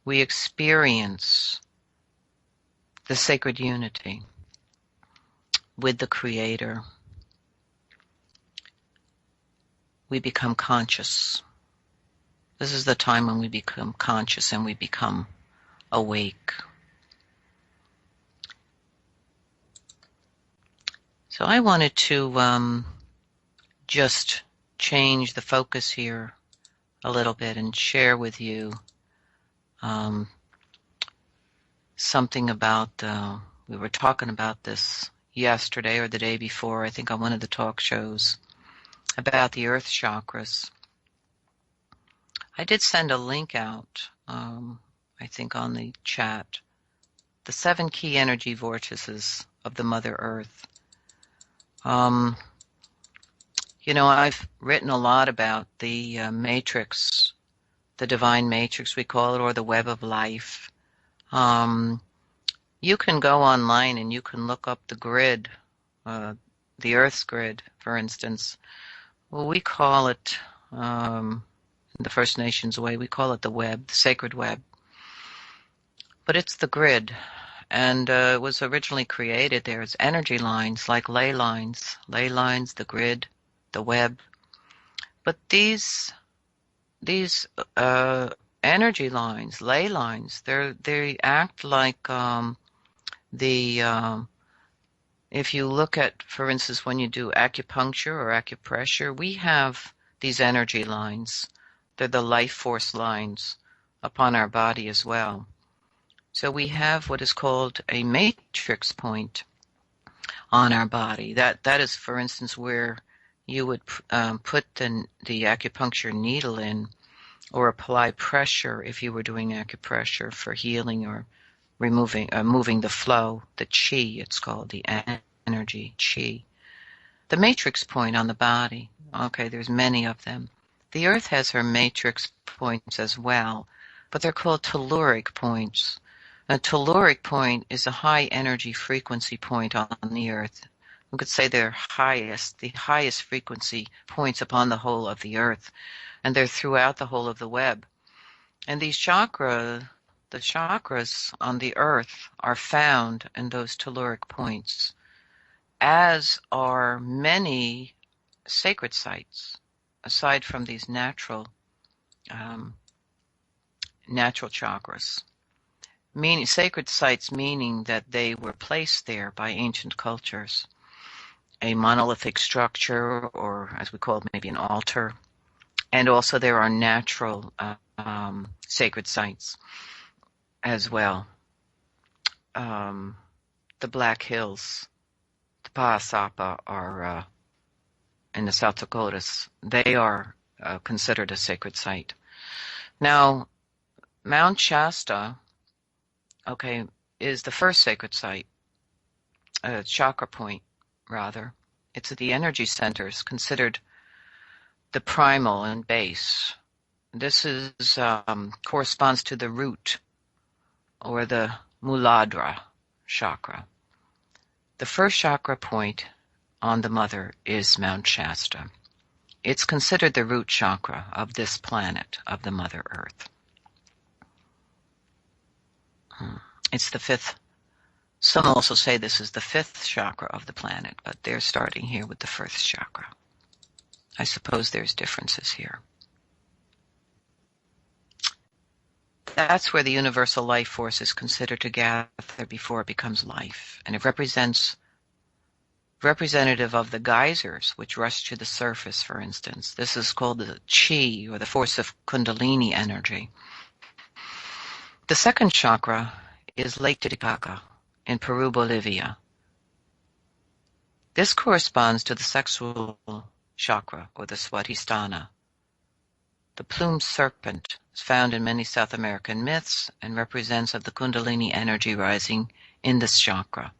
We experience the sacred unity with the Creator. We become conscious. This is the time when we become conscious and we become awake. So I wanted to just change the focus here a little bit and share with you something about, we were talking about this yesterday or the day before, I think on one of the talk shows, about the earth chakras. I did send a link out, I think on the chat, the 7 key energy vortices of the Mother Earth. You know, I've written a lot about the matrix, the divine matrix we call it, or the web of life. You can go online and you can look up the grid, the Earth's grid, for instance. Well, we call it, in the First Nations way, we call it the web, the sacred web. But it's the grid, and it was originally created there as energy lines, like ley lines, the grid, the web. But these energy lines, ley lines, they act like if you look at, for instance, when you do acupuncture or acupressure, we have these energy lines. They're the life force lines upon our body as well. So we have what is called a matrix point on our body. That is, for instance, where you would put the acupuncture needle in, or apply pressure if you were doing acupressure for healing or moving the flow, the chi, it's called, the energy, chi. The matrix point on the body, okay, there's many of them. The Earth has her matrix points as well, but they're called telluric points. A telluric point is a high energy frequency point on the Earth. We could say they're the highest frequency points upon the whole of the Earth, and they're throughout the whole of the web. And these chakras, the chakras on the earth are found in those telluric points, as are many sacred sites, aside from these natural chakras. Meaning sacred sites, meaning that they were placed there by ancient cultures. A monolithic structure, or as we call it, maybe an altar. And also there are natural sacred sites as well. The Black Hills, the Pahasapa, are in the South Dakotas. They are considered a sacred site. Now, Mount Shasta, is the first sacred site, chakra point, rather. It's at the energy centers, considered the primal and base. This is corresponds to the root, or the Muladhara chakra. The first chakra point on the mother is Mount Shasta. It's considered the root chakra of this planet, of the Mother Earth. It's the fifth. Some also say this is the fifth chakra of the planet, but they're starting here with the first chakra. I suppose there's differences here. That's where the universal life force is considered to gather before it becomes life, and it representative of the geysers which rush to the surface, for instance. This is called the chi, or the force of Kundalini energy. The second chakra is Lake Titicaca in Peru, Bolivia. This corresponds to the sexual chakra, or the Swadhisthana. The plumed serpent is found in many South American myths and represents of the Kundalini energy rising in this chakra.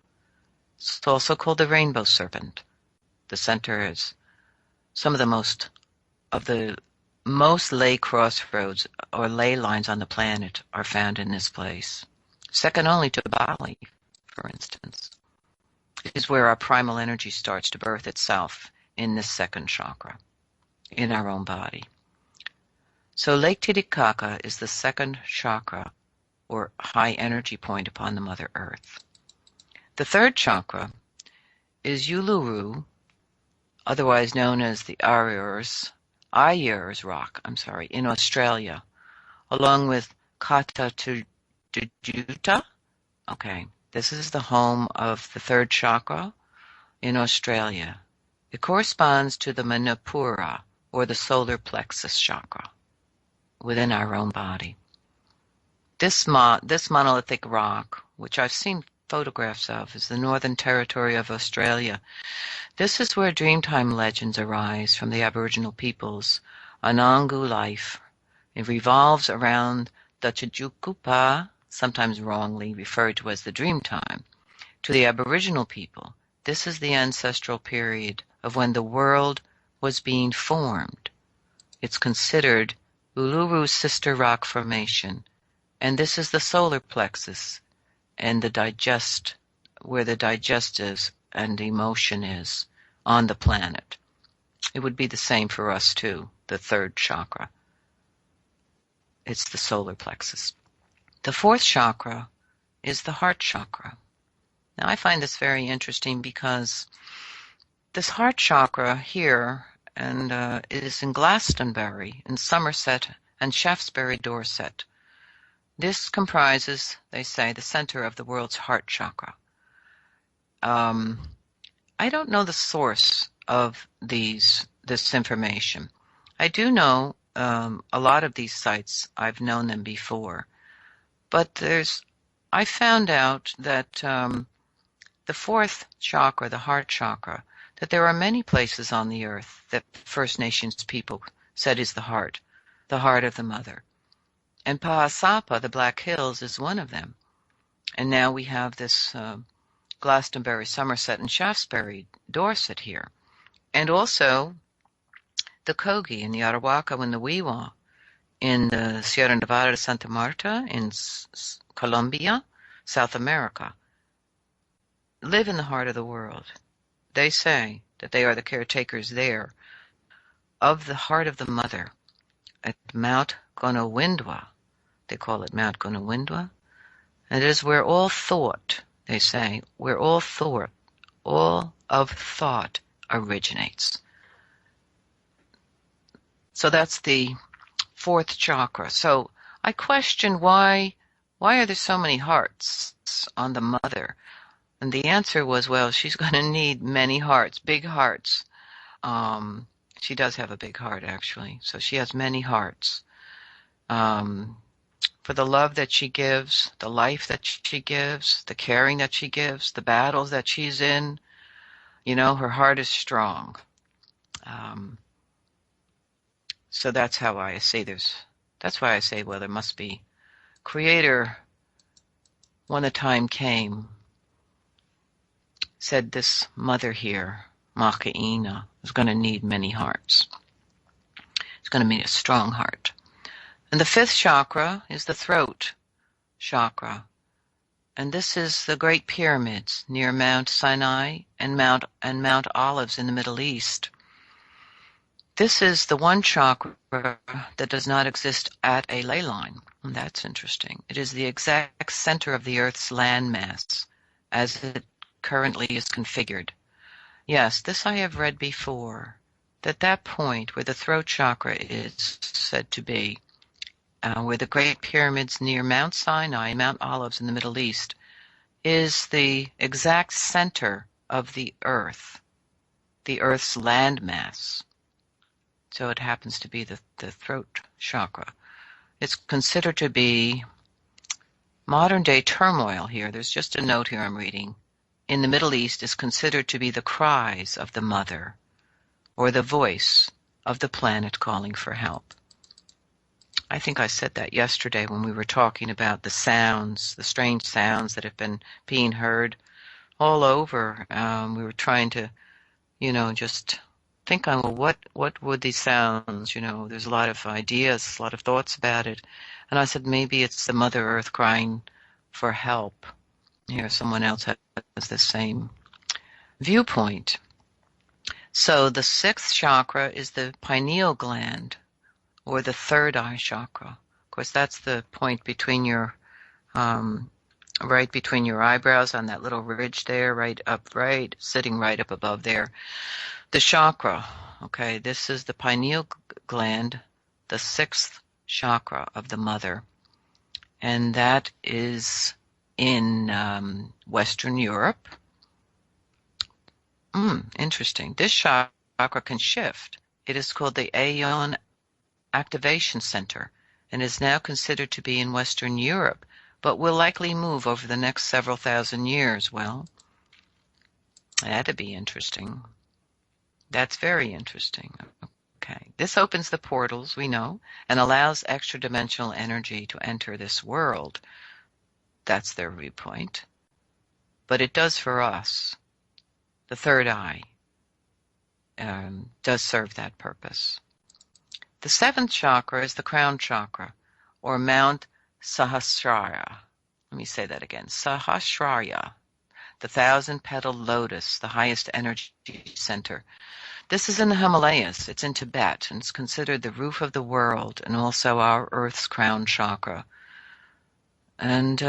It's also called the rainbow serpent. The center is some of the most ley crossroads or ley lines on the planet are found in this place. Second only to Bali, for instance. It is where our primal energy starts to birth itself in this second chakra, in our own body. So Lake Titicaca is the second chakra, or high energy point upon the Mother Earth. The third chakra is Uluru, otherwise known as the Ayers Rock, in Australia, along with Kata Tjuta. This is the home of the third chakra in Australia. It corresponds to the Manipura, or the solar plexus chakra, within our own body. This monolithic rock, which I've seen photographs of, is the Northern Territory of Australia. This is where Dreamtime legends arise from the Aboriginal peoples. Anangu life. It revolves around the Chijukupa, sometimes wrongly referred to as the Dreamtime. To the Aboriginal people, this is the ancestral period of when the world was being formed. It's considered Uluru's sister rock formation, and this is the solar plexus and where the digestives and emotion is on the planet. It would be the same for us too, the third chakra. It's the solar plexus. The fourth chakra is the heart chakra. Now I find this very interesting because this heart chakra here it is in Glastonbury, in Somerset, and Shaftesbury, Dorset. This comprises, they say, the center of the world's heart chakra. I don't know the source of this information. I do know a lot of these sites. I've known them before. But I found out that the fourth chakra, the heart chakra, that there are many places on the earth that First Nations people said is the heart of the mother. And Pahasapa, the Black Hills, is one of them. And now we have this Glastonbury, Somerset, and Shaftesbury, Dorset here. And also the Kogi and the Arawaka and the Wiwa in the Sierra Nevada de Santa Marta in Colombia, South America, live in the heart of the world. They say that they are the caretakers there of the heart of the mother at Mount Gonowindwa. They call it Mount Gunawindwa. And it is where all thought, they say, where all of thought originates. So that's the fourth chakra. So I question why are there so many hearts on the mother? And the answer was, well, she's going to need many hearts, big hearts. She does have a big heart, actually. So she has many hearts. For the love that she gives, the life that she gives, the caring that she gives, the battles that she's in, her heart is strong. So that's how I say that's why I say, well, there must be Creator, when the time came, said this mother here, Maka'ina, is going to need many hearts. It's going to need a strong heart. And the fifth chakra is the throat chakra. And this is the Great Pyramids near Mount Sinai and Mount Olives in the Middle East. This is the one chakra that does not exist at a ley line. And that's interesting. It is the exact center of the Earth's landmass as it currently is configured. Yes, this I have read before, that point where the throat chakra is said to be, where the Great Pyramids near Mount Sinai and Mount Olives in the Middle East, is the exact center of the Earth's landmass. So it happens to be the throat chakra. It's considered to be modern-day turmoil here. There's just a note here I'm reading. In the Middle East is considered to be the cries of the mother, or the voice of the planet calling for help. I think I said that yesterday when we were talking about the sounds, the strange sounds that have been being heard all over. We were trying to, just think on, well, what would these sounds, there's a lot of ideas, a lot of thoughts about it. And I said, maybe it's the Mother Earth crying for help. Here, someone else has the same viewpoint. So the sixth chakra is the pineal gland, or the third eye chakra. Of course, that's the point between your, right between your eyebrows on that little ridge there, sitting right up above there. The chakra, okay, this is the pineal gland, the sixth chakra of the mother. And that is in Western Europe. Interesting. This chakra can shift. It is called the Aeon Activation Center and is now considered to be in Western Europe, but will likely move over the next several thousand years. Well, that'd be interesting. That's very interesting. Okay. This opens the portals, we know, and allows extra-dimensional energy to enter this world. That's their viewpoint. But it does for us. The third eye does serve that purpose. The seventh chakra is the crown chakra, or Mount Sahasrara. Let me say that again. Sahasrara, the thousand-petaled lotus, the highest energy center. This is in the Himalayas. It's in Tibet, and it's considered the roof of the world and also our Earth's crown chakra. And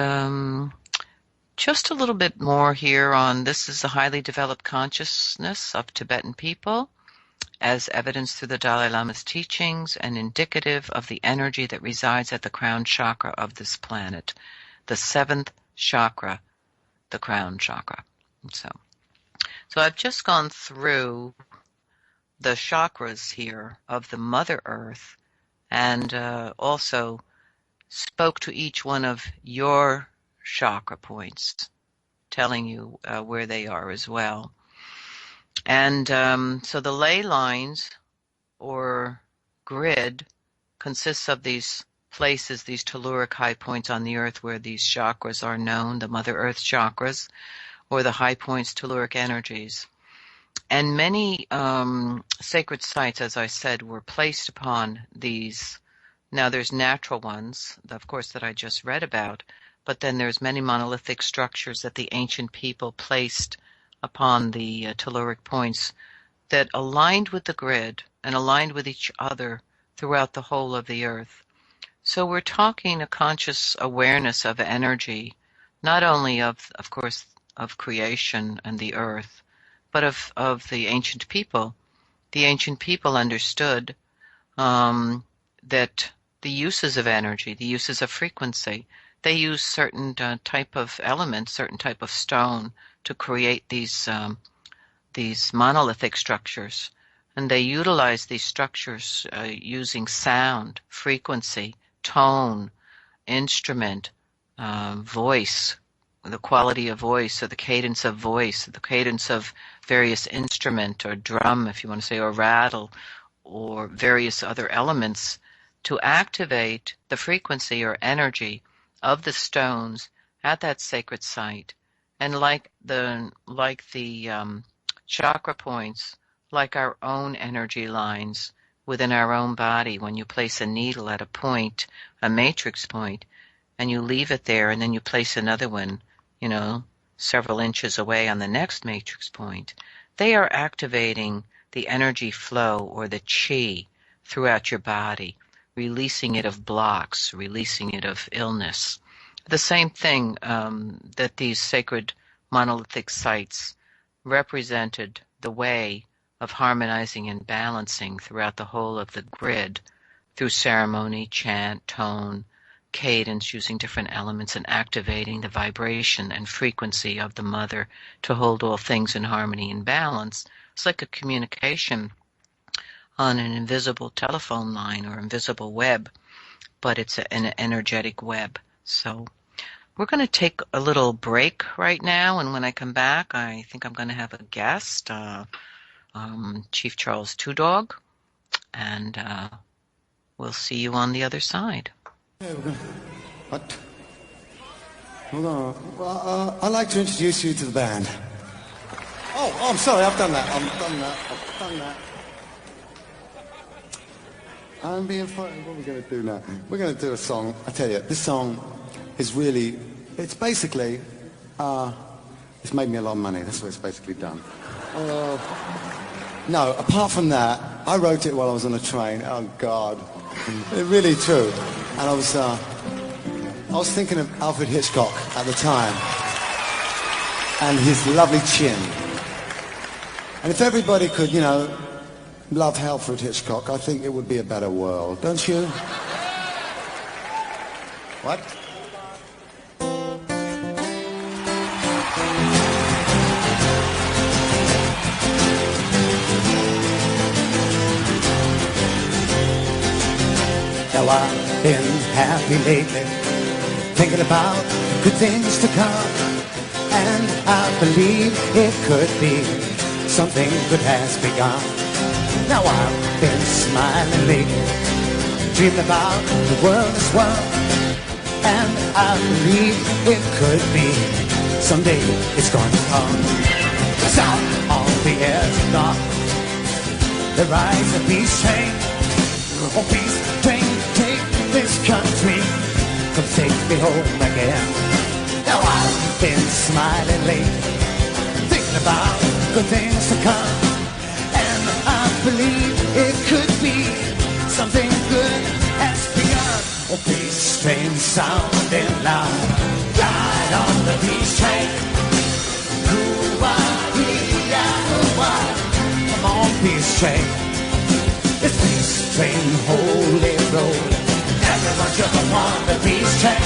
just a little bit more here on this is the highly developed consciousness of Tibetan people, as evidenced through the Dalai Lama's teachings and indicative of the energy that resides at the crown chakra of this planet, the seventh chakra, the crown chakra. So I've just gone through the chakras here of the Mother Earth and also spoke to each one of your chakra points, telling you where they are as well. And so the ley lines or grid consists of these places, these telluric high points on the earth where these chakras are known, the Mother Earth chakras, or the high points, telluric energies. And many sacred sites, as I said, were placed upon these. Now there's natural ones, of course, that I just read about, but then there's many monolithic structures that the ancient people placed upon the telluric points that aligned with the grid and aligned with each other throughout the whole of the earth. So we're talking a conscious awareness of energy, not only of course, of creation and the earth, but of the ancient people. The ancient people understood that the uses of energy, the uses of frequency, they use certain type of elements, certain type of stone to create these monolithic structures. And they utilize these structures using sound, frequency, tone, instrument, voice, the quality of voice, or the cadence of voice, the cadence of various instrument, or drum, if you want to say, or rattle, or various other elements to activate the frequency or energy of the stones at that sacred site. And like the chakra points, like our own energy lines within our own body, when you place a needle at a point, a matrix point, and you leave it there, and then you place another one, several inches away on the next matrix point, they are activating the energy flow or the chi throughout your body, releasing it of blocks, releasing it of illness. The same thing that these sacred monolithic sites represented the way of harmonizing and balancing throughout the whole of the grid through ceremony, chant, tone, cadence, using different elements and activating the vibration and frequency of the mother to hold all things in harmony and balance. It's like a communication on an invisible telephone line or invisible web, but it's an energetic web. So we're going to take a little break right now, and when I come back, I think I'm going to have a guest, Chief Charles Twodog, and we'll see you on the other side. What? Hold on. Well, I'd like to introduce you to the band. Oh, I'm sorry, I've done that. I'm being funny. What are we going to do now? We're going to do a song. I tell you, this song is really, it's basically, it's made me a lot of money. That's what it's basically done. No, apart from that, I wrote it while I was on a train. Oh, God. It's really true. And I was thinking of Alfred Hitchcock at the time and his lovely chin. And if everybody could, love Alfred Hitchcock, I think it would be a better world, don't you? What? Now I've been happy lately, thinking about good things to come, and I believe it could be something good has begun. Now I've been smiling lately, dreaming about the world as well, and I believe it could be someday it's going to come. Cause out on the edge of dark, the rise of peace train. Oh, peace train, take this country, come take me home again. Now I've been smiling lately, thinking about good things to come, and I believe it could be something good has begun. Oh, peace train sounding loud, ride on the peace train. Ooh-wah-ee-ah, ooh-wah. Come on, peace train. It's peace train, holy road. Everyone jump upon the peace train.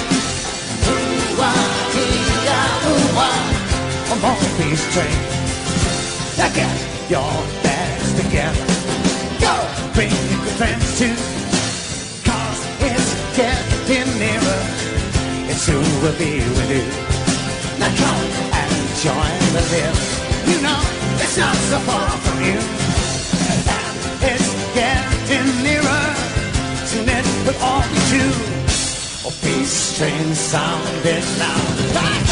Ooh-wah-ee-ah, ooh-wah. Come on, peace train. Now get your bags together. Go! Bring your good friends too. Cause it's getting nearer. It soon will be with you. Now come and join the live. You know it's not so far from you. And it's getting nearer. Soon it will all be true. Oh, peace train sounding loud. Ride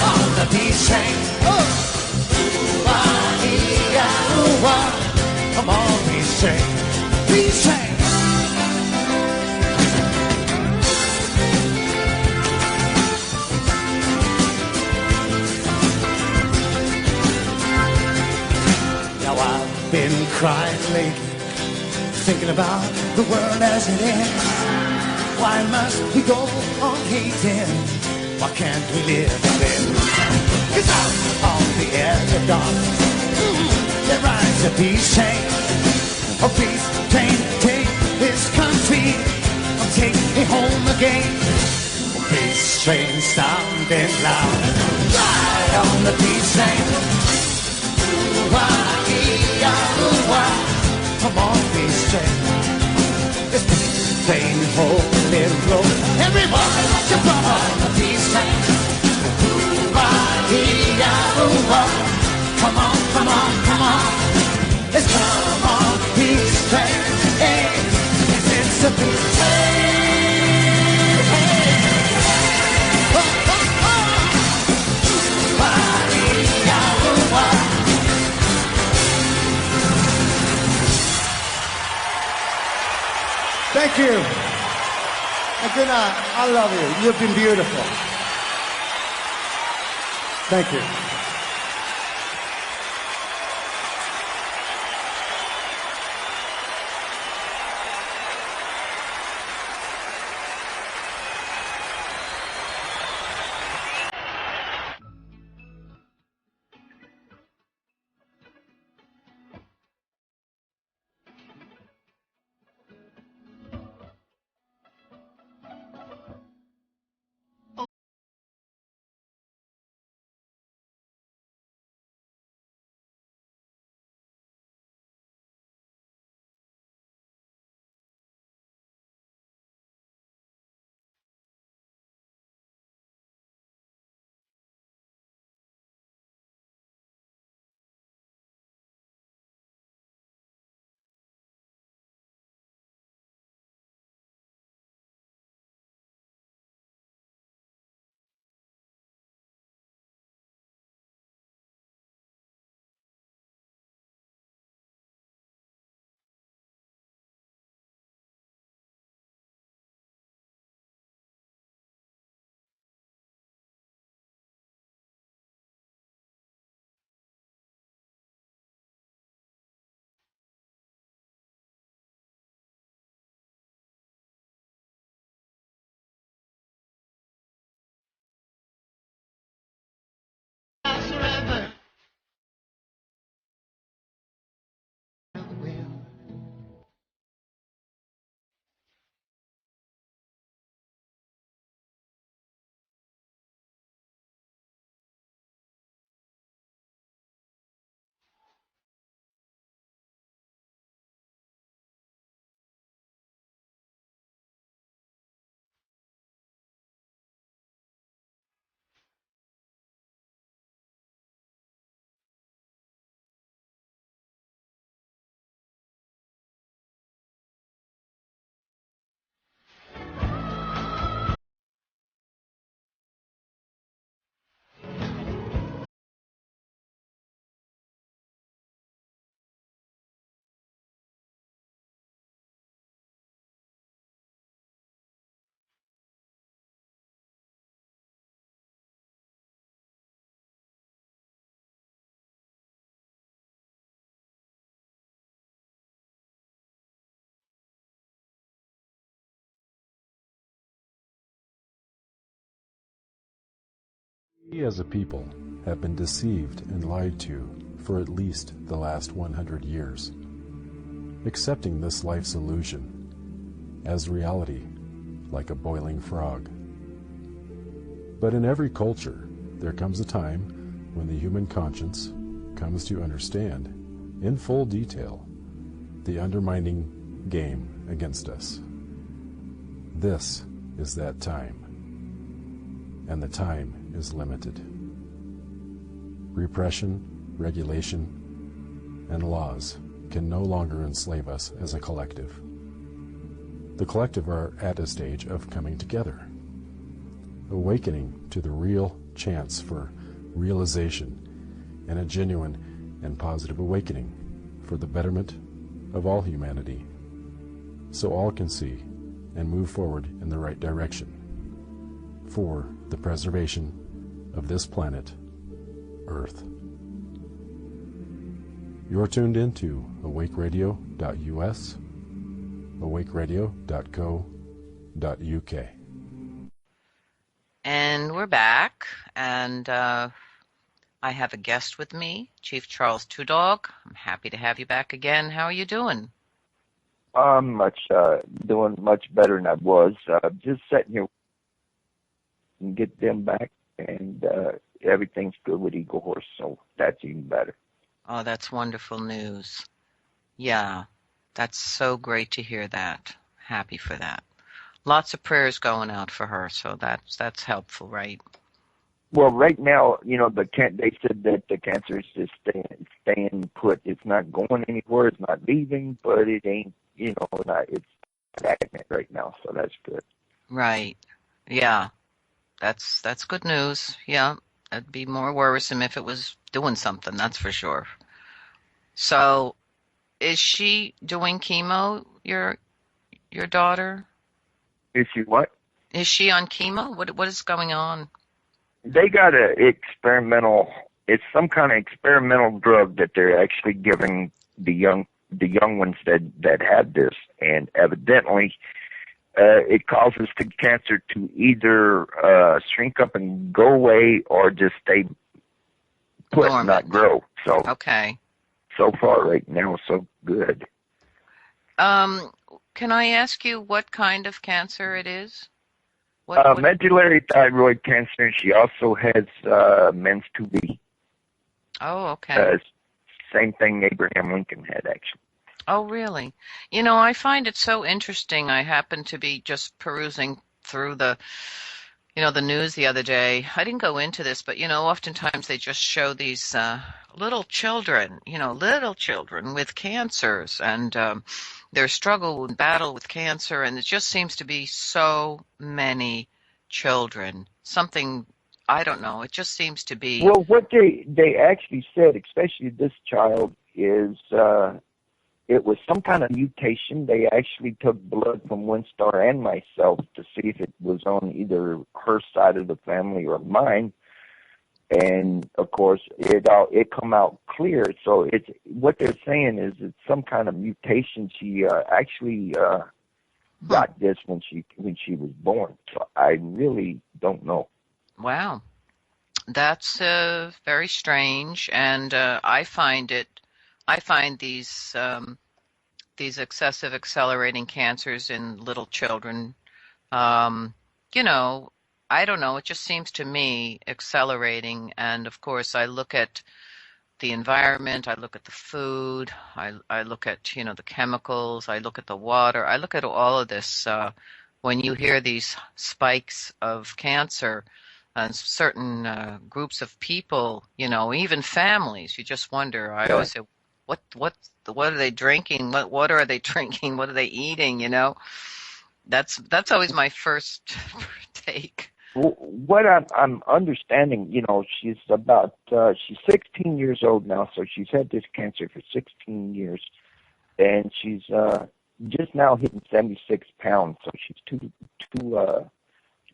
on the peace train. Oh! Come on, peace train, peace train. Now I've been crying lately, thinking about the world as it is. Why must we go on hating? Why can't we live then? 'Cause out on the edge of darkness, there rides a peace train. A peace train, take this country and take me home again. A peace train sounding loud, ride on the peace train. Ooh-wah-ee-ah-ooh-wah. Come on, peace train. This peace train, holy road. Everyone jump on the peace train. Ooh-wah-ee-ah-ooh-wah. Come on, come on, come on. Let's come on, peace train. Hey, yes, it's a peace train. Hey. Oh, oh, oh. Ooh-wah-ee-ah-ooh-wah. Thank you. And good night. I love you. You've been beautiful. Thank you. We as a people have been deceived and lied to for at least the last 100 years, accepting this life's illusion as reality like a boiling frog. But in every culture, there comes a time when the human conscience comes to understand in full detail the undermining game against us. This is that time, and the time is limited. Repression, regulation, and laws can no longer enslave us as a collective. The collective are at a stage of coming together, awakening to the real chance for realization and a genuine and positive awakening for the betterment of all humanity, so all can see and move forward in the right direction for the preservation of this planet, Earth. You're tuned into awakeradio.us, awakeradio.co, And we're back, and I have a guest with me, Chief Charles Twodog. I'm happy to have you back again. How are you doing? I'm doing much better than I was. Just sitting here and get them back, and everything's good with Eagle Horse, so that's even better. Oh, that's wonderful news. Yeah, that's so great to hear that. Happy for that. Lots of prayers going out for her, so that's helpful, right? Well, right now, they said that the cancer is just staying put. It's not going anywhere. It's not leaving, but it ain't, it's stagnant right now, so that's good. Right. Yeah. That's good news. Yeah. It'd be more worrisome if it was doing something, that's for sure. So, is she doing chemo, your daughter? Is she what? Is she on chemo? What is going on? They got it's some kind of experimental drug that they're actually giving the young ones that have this, and evidently it causes the cancer to either shrink up and go away or just stay put and not grow. So okay. So far right now, so good. Can I ask you what kind of cancer it is? Medullary thyroid cancer. She also has men's 2B. Oh, okay. Same thing Abraham Lincoln had, actually. Oh, really? I find it so interesting. I happened to be just perusing through the news the other day. I didn't go into this, but, oftentimes they just show these little children with cancers and their struggle and battle with cancer. And it just seems to be so many children. Something, I don't know, it just seems to be. Well, what they actually said, especially this child, is it was some kind of mutation. They actually took blood from Winstar and myself to see if it was on either her side of the family or mine. And of course, it come out clear. So it's what they're saying is it's some kind of mutation. She actually got this when she was born. So I really don't know. Wow, that's very strange, and I find these excessive accelerating cancers in little children, I don't know, it just seems to me accelerating. And of course, I look at the environment, I look at the food, I look at, the chemicals, I look at the water, I look at all of this. When you hear these spikes of cancer and certain groups of people, even families, you just wonder. I always say, what are they drinking? What water are they drinking? What are they eating? That's always my first take. What I'm understanding, she's 16 years old now, so she's had this cancer for 16 years, and she's just now hitting 76 pounds, so she's too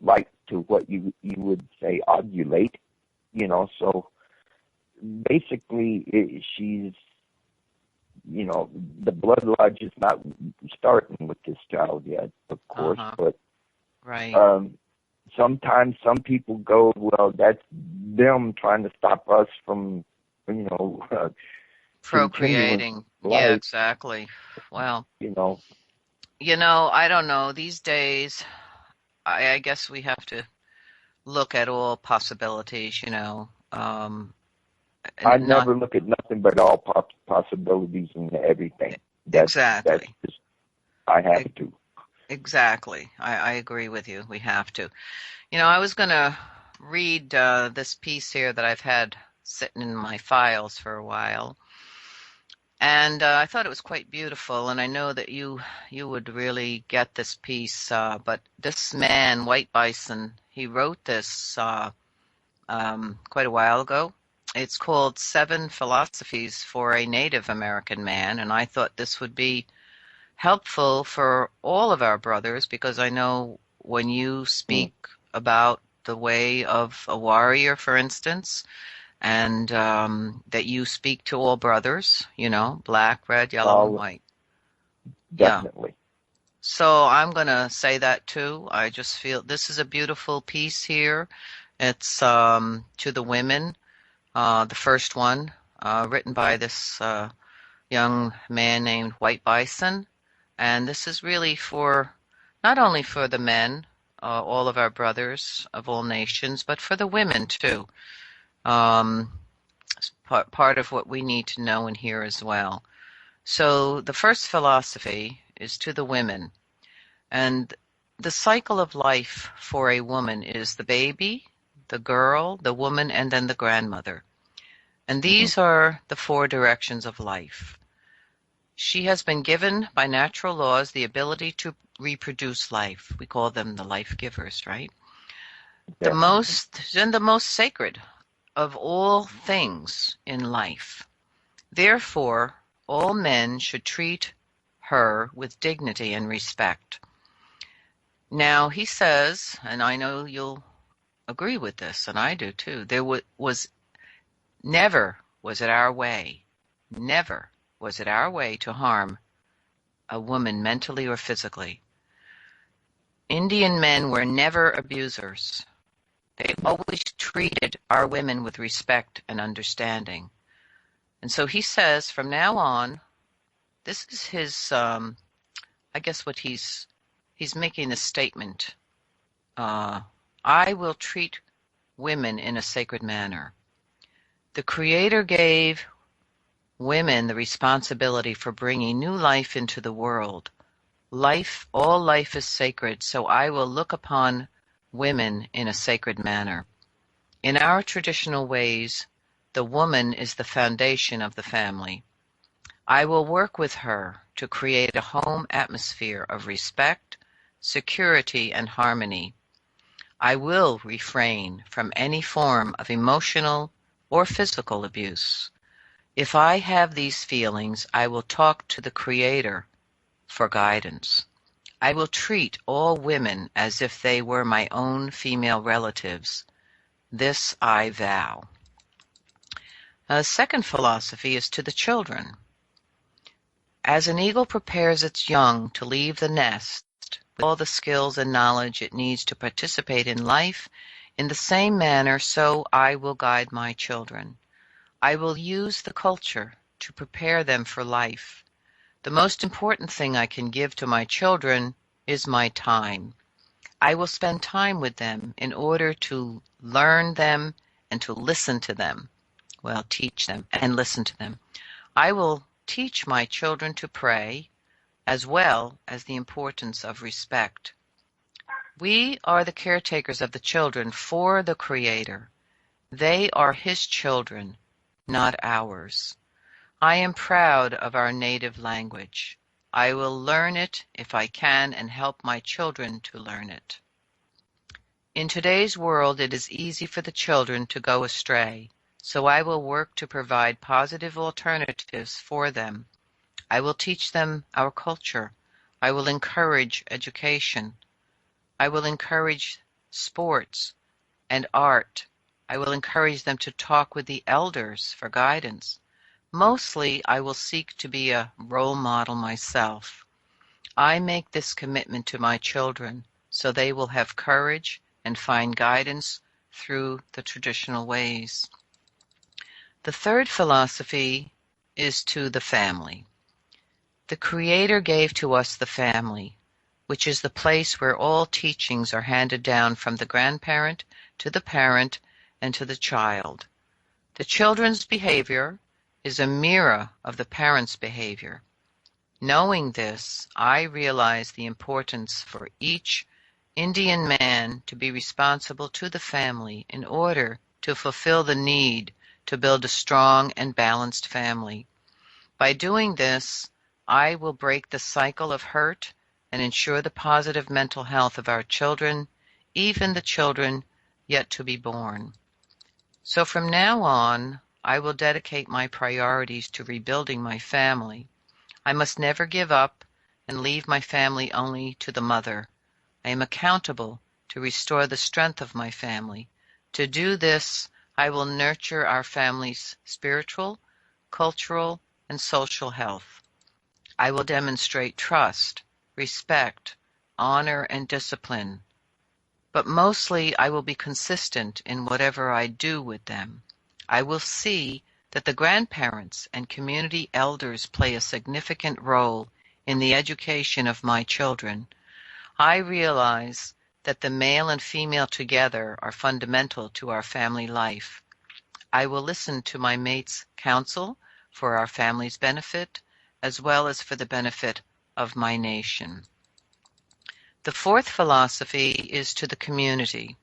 light to what you would say ovulate, so basically she's, the blood lodge is not starting with this child yet, of course, but right. Sometimes some people go, well, that's them trying to stop us from, procreating. Yeah, exactly. Well, I don't know. These days, I guess we have to look at all possibilities, I never look at nothing but all possibilities and everything. Exactly. That's just, I have to. Exactly. I agree with you. We have to. I was going to read this piece here that I've had sitting in my files for a while. And I thought it was quite beautiful. And I know that you would really get this piece. But this man, White Bison, he wrote this quite a while ago. It's called 7 Philosophies for a Native American Man. And I thought this would be helpful for all of our brothers, because I know when you speak about the way of a warrior, for instance, and that you speak to all brothers, black, red, yellow, and white. Definitely. So I'm going to say that too. I just feel this is a beautiful piece here. It's to the women, the first one, written by this young man named White Bison. And this is really for not only for the men, all of our brothers of all nations, but for the women too. It's part of what we need to know and hear as well. So the first philosophy is to the women. And the cycle of life for a woman is the baby, the girl, the woman, and then the grandmother. And these are the four directions of life. She has been given by natural laws the ability to reproduce life. We call them the life givers, right? The most sacred of all things in life. Therefore, all men should treat her with dignity and respect. Now, he says, and I know you'll agree with this, and I do too, there was never was it our way, never was it our way to harm a woman mentally or physically. Indian men were never abusers. They always treated our women with respect and understanding. And so he says, from now on, this is his, I guess what he's making a statement. I will treat women in a sacred manner. The Creator gave women the responsibility for bringing new life into the world. All life is sacred, so I will look upon women in a sacred manner. In our traditional ways, the woman is the foundation of the family. I will work with her to create a home atmosphere of respect, security, and harmony. I will refrain from any form of emotional or physical abuse. If I have these feelings, I will talk to the Creator for guidance. I will treat all women as if they were my own female relatives. This I vow. The second philosophy is to the children. As an eagle prepares its young to leave the nest with all the skills and knowledge it needs to participate in life, in the same manner, so I will guide my children. I will use the culture to prepare them for life. The most important thing I can give to my children is my time. I will spend time with them in order to learn them and to listen to them. Well, teach them and listen to them. I will teach my children to pray, as well as the importance of respect. We are the caretakers of the children for the Creator. They are His children, not ours. I am proud of our native language. I will learn it if I can and help my children to learn it. In today's world, it is easy for the children to go astray, so I will work to provide positive alternatives for them. I will teach them our culture. I will encourage education. I will encourage sports and art. I will encourage them to talk with the elders for guidance. Mostly, I will seek to be a role model myself. I make this commitment to my children so they will have courage and find guidance through the traditional ways. The third philosophy is to the family. The Creator gave to us the family, which is the place where all teachings are handed down from the grandparent to the parent and to the child. The children's behavior is a mirror of the parent's behavior. Knowing this, I realize the importance for each Indian man to be responsible to the family in order to fulfill the need to build a strong and balanced family. By doing this, I will break the cycle of hurt and ensure the positive mental health of our children, even the children yet to be born. So from now on, I will dedicate my priorities to rebuilding my family. I must never give up and leave my family only to the mother. I am accountable to restore the strength of my family. To do this, I will nurture our family's spiritual, cultural, and social health. I will demonstrate trust, respect, honor, and discipline. But mostly I will be consistent in whatever I do with them. I will see that the grandparents and community elders play a significant role in the education of my children. I realize that the male and female together are fundamental to our family life. I will listen to my mate's counsel for our family's benefit, as well as for the benefit of my nation. The fourth philosophy is to the community.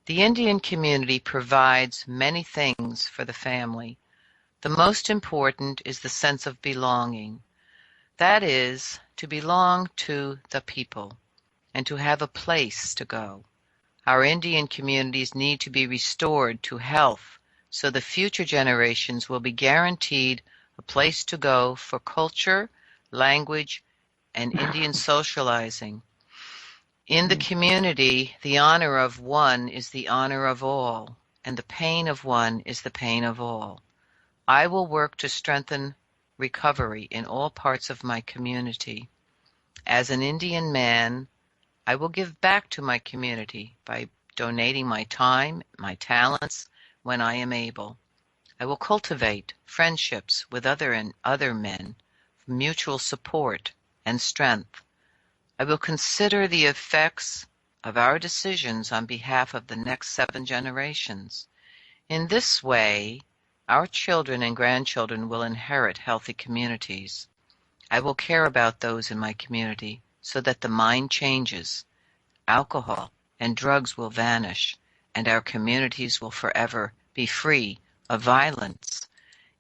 The Indian community provides many things for the family. The most important is the sense of belonging. That is, to belong to the people and to have a place to go. Our Indian communities need to be restored to health so the future generations will be guaranteed a place to go for culture, language, and Indian socializing. In the community, the honor of one is the honor of all, and the pain of one is the pain of all. I will work to strengthen recovery in all parts of my community. As an Indian man, I will give back to my community by donating my time, my talents, when I am able. I will cultivate friendships with other men, mutual support and strength. I will consider the effects of our decisions on behalf of the next 7 generations. In this way, our children and grandchildren will inherit healthy communities. I will care about those in my community so that the mind changes. Alcohol and drugs will vanish, and our communities will forever be free of violence.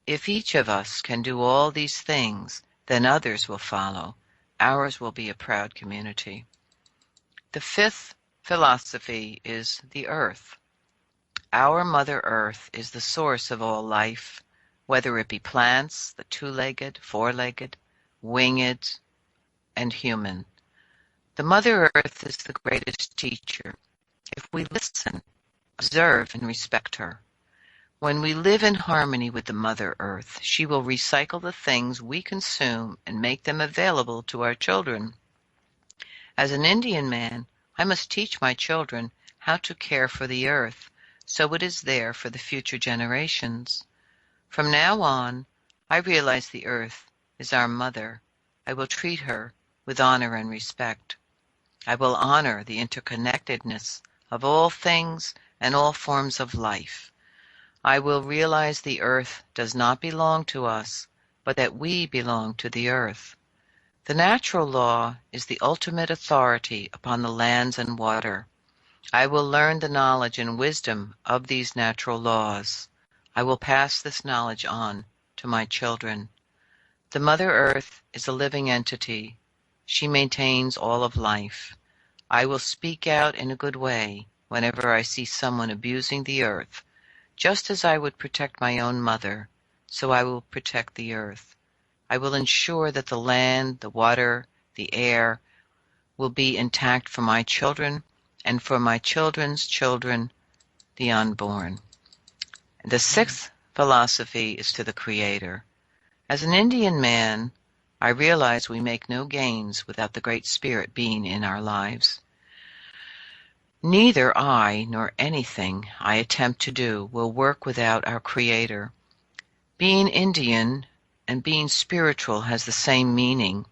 If each of us can do all these things, then others will follow. Ours will be a proud community. The fifth philosophy is the earth. Our Mother Earth is the source of all life, whether it be plants, the 2-legged, 4-legged, winged, and human. The Mother Earth is the greatest teacher. If we listen, observe, and respect her. When we live in harmony with the Mother Earth, she will recycle the things we consume and make them available to our children. As an Indian man, I must teach my children how to care for the earth, so it is there for the future generations. From now on, I realize the earth is our mother. I will treat her with honor and respect. I will honor the interconnectedness of all things and all forms of life. I will realize the earth does not belong to us, but that we belong to the earth. The natural law is the ultimate authority upon the lands and water. I will learn the knowledge and wisdom of these natural laws. I will pass this knowledge on to my children. The Mother Earth is a living entity. She maintains all of life. I will speak out in a good way whenever I see someone abusing the earth. Just as I would protect my own mother, so I will protect the earth. I will ensure that the land, the water, the air will be intact for my children and for my children's children, the unborn. The sixth philosophy is to the Creator. As an Indian man, I realize we make no gains without the Great Spirit being in our lives. Neither I nor anything I attempt to do will work without our Creator. Being Indian and being spiritual has the same meaning.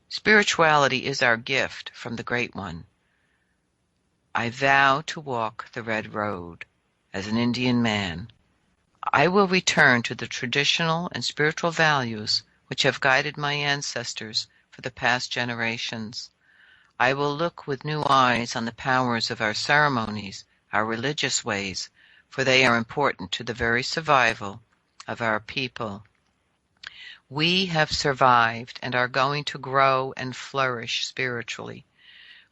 Spirituality is our gift from the Great One. I vow to walk the red road as an Indian man. I will return to the traditional and spiritual values which have guided my ancestors for the past generations. I will look with new eyes on the powers of our ceremonies, our religious ways, for they are important to the very survival of our people. We have survived and are going to grow and flourish spiritually.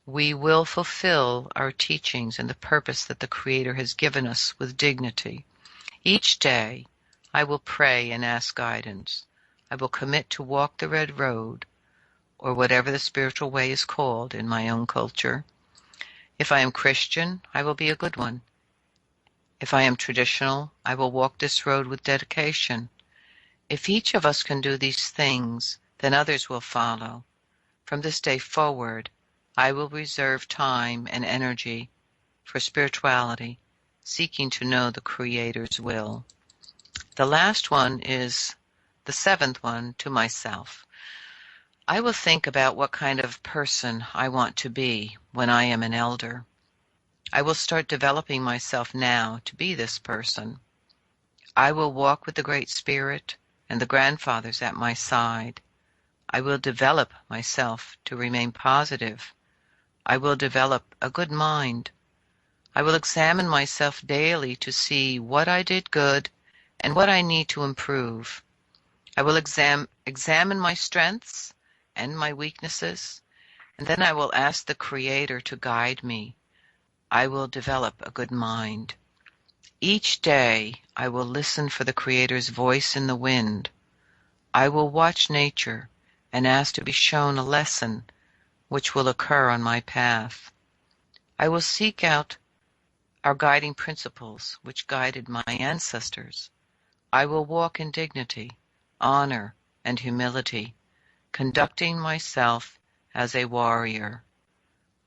We will fulfill our teachings and the purpose that the Creator has given us with dignity. Each day, I will pray and ask guidance. I will commit to walk the red road, or whatever the spiritual way is called in my own culture. If I am Christian, I will be a good one. If I am traditional, I will walk this road with dedication. If each of us can do these things, then others will follow. From this day forward, I will reserve time and energy for spirituality, seeking to know the Creator's will. The last one is the seventh one, to myself. I will think about what kind of person I want to be when I am an elder. I will start developing myself now to be this person. I will walk with the Great Spirit and the grandfathers at my side. I will develop myself to remain positive. I will develop a good mind. I will examine myself daily to see what I did good and what I need to improve. I will examine my strengths and my weaknesses, and then I will ask the Creator to guide me. I will develop a good mind. Each day I will listen for the Creator's voice in the wind. I will watch nature and ask to be shown a lesson which will occur on my path. I will seek out our guiding principles which guided my ancestors. I will walk in dignity, honor, and humility, conducting myself as a warrior.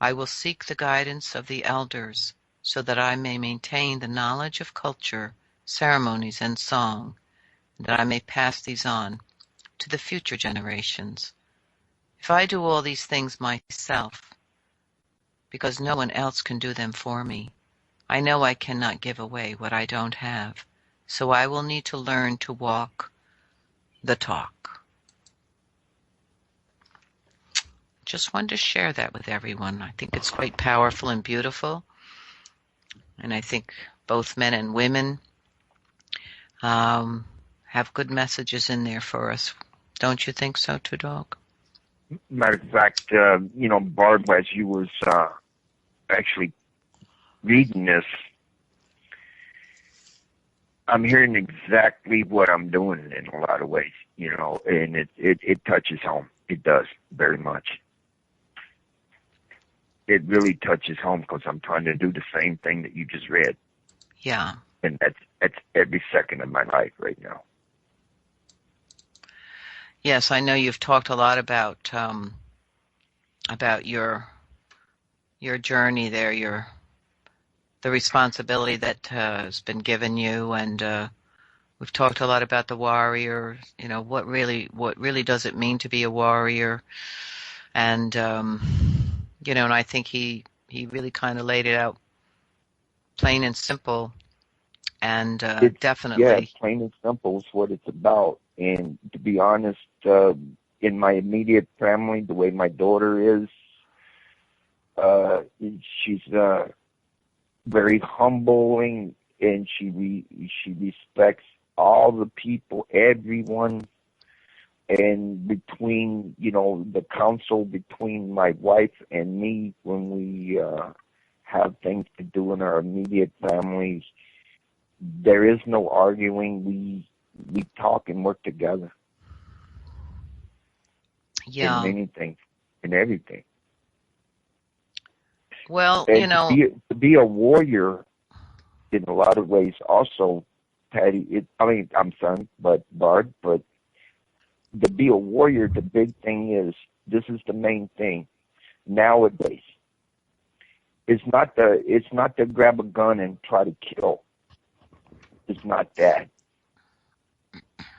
I will seek the guidance of the elders so that I may maintain the knowledge of culture, ceremonies, and song, and that I may pass these on to the future generations. If I do all these things myself, because no one else can do them for me, I know I cannot give away what I don't have, so I will need to learn to walk the talk. Just wanted to share that with everyone. I think it's quite powerful and beautiful, and I think both men and women have good messages in there for us. Don't you think so, Twodog? Matter of fact, Barb, as you was actually reading this, I'm hearing exactly what I'm doing in a lot of ways, and it touches home. It does, very much. It really touches home because I'm trying to do the same thing that you just read. Yeah. And that's every second of my life right now. Yes, I know you've talked a lot about your journey there, the responsibility that has been given you, and we've talked a lot about the warrior. What really does it mean to be a warrior? And and I think he really kind of laid it out plain and simple, and definitely. Yeah, plain and simple is what it's about. And to be honest, in my immediate family, the way my daughter is, she's very humbling, and she respects all the people, everyone. And between, the counsel between my wife and me, when we have things to do in our immediate families, there is no arguing. We talk and work together. Yeah. In anything, in everything. Well, and to be a warrior, in a lot of ways, also, Patty. Bard. But to be a warrior, the big thing is, this is the main thing nowadays. It's not to grab a gun and try to kill. It's not that.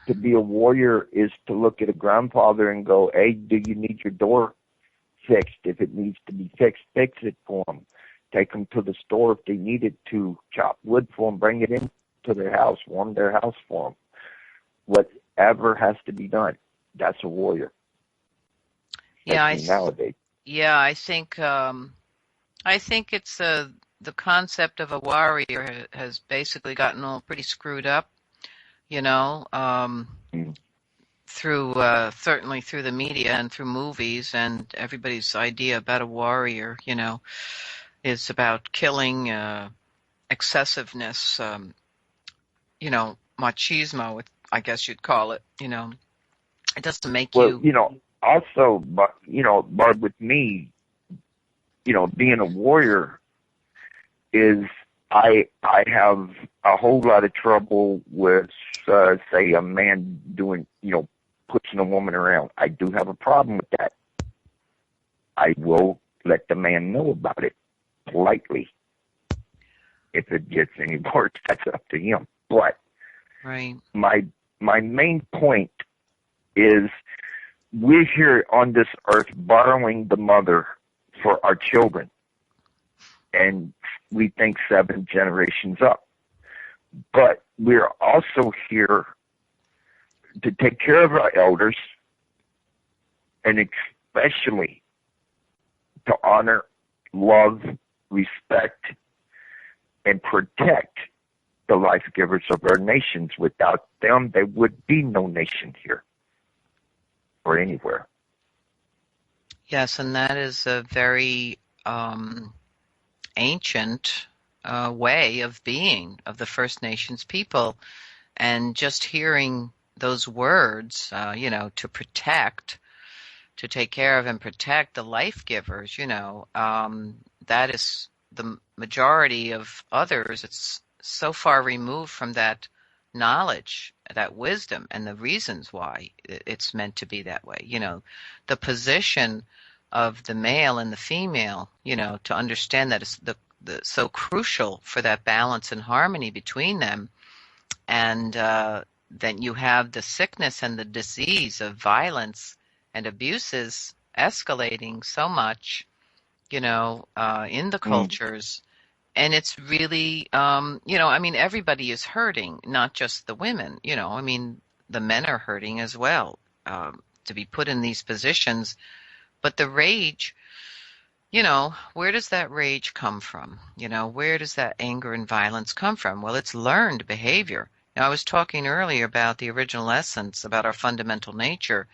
To be a warrior is to look at a grandfather and go, hey, do you need your door fixed? If it needs to be fixed, fix it for them. Take them to the store if they need it to. Chop wood for them, bring it in to their house, warm their house for them. Whatever has to be done, that's a warrior. Yeah, nowadays. Yeah, I think it's the concept of a warrior has basically gotten all pretty screwed up. Certainly through the media and through movies, and everybody's idea about a warrior, is about killing, excessiveness, machismo, I guess you'd call it. It doesn't make you. Also, Barb, with me, being a warrior is, I have a whole lot of trouble with, say, a man doing, pushing a woman around. I do have a problem with that. I will let the man know about it politely. If it gets any worse, that's up to him. But Right. my main point is we're here on this earth borrowing the mother for our children. And we think 7 generations up. But we're also here to take care of our elders and especially to honor, love, respect, and protect the life givers of our nations. Without them, there would be no nation here or anywhere. Yes, and that is a very ancient way of being of the First Nations people. And just hearing those words, to protect, to take care of and protect the life givers, that is the majority of others. It's so far removed from that knowledge, that wisdom, and the reasons why it's meant to be that way. The position of the male and the female, to understand that is so crucial for that balance and harmony between them. And then you have the sickness and the disease of violence and abuses escalating so much, in the cultures. And it's really, everybody is hurting, not just the women, the men are hurting as well, to be put in these positions. But the rage, where does that rage come from? Where does that anger and violence come from? Well, it's learned behavior. Now, I was talking earlier about the original essence, about our fundamental nature,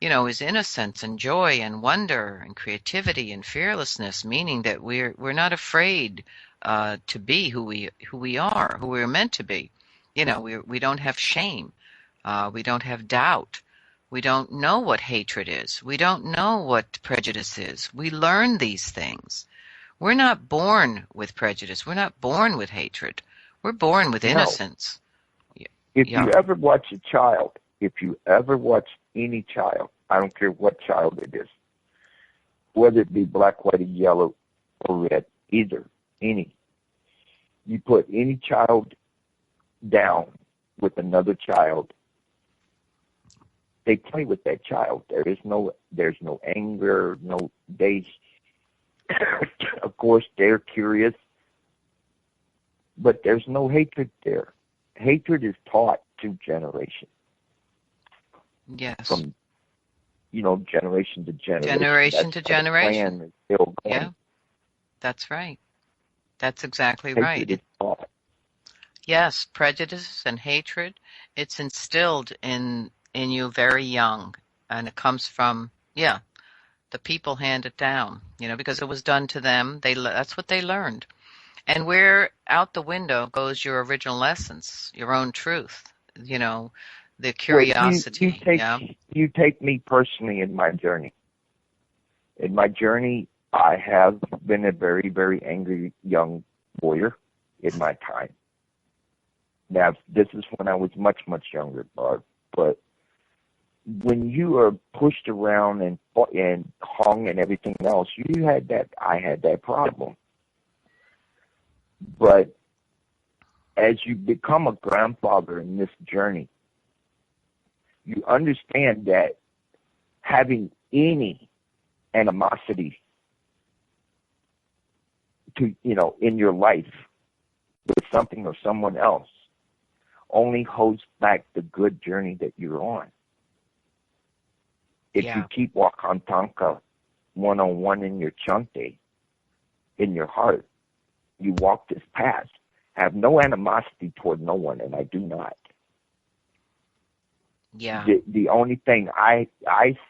is innocence and joy and wonder and creativity and fearlessness, meaning that we're not afraid to be who we are, who we're meant to be. We don't have shame. We don't have doubt. We don't know what hatred is. We don't know what prejudice is. We learn these things. We're not born with prejudice. We're not born with hatred. We're born with innocence. If you ever watch a child, if you ever watch any child, I don't care what child it is, whether it be black, white, yellow, or red, either, any. You put any child down with another child, they play with that child. There's no anger, of course they're curious, but there's no hatred there. Hatred is taught to generation. Yes. From, generation to generation. Generation to generation. The plan is still going. Yeah, that's right. That's exactly Hatred right. is taught. Yes, prejudice and hatred, it's instilled in you very young, and it comes from, the people hand it down, because it was done to them. That's what they learned. And where out the window goes your original essence, your own truth, the curiosity. You take me personally in my journey. In my journey, I have been a very, very angry young warrior in my time. Now, this is when I was much, much younger, Barb. But when you are pushed around and hung and everything else, I had that problem. But as you become a grandfather in this journey, you understand that having any animosity to, in your life with something or someone else only holds back the good journey that you're on. If you keep Wakantanka 101 in your Chante, in your heart, you walk this path, have no animosity toward no one, and I do not. Yeah. The only thing I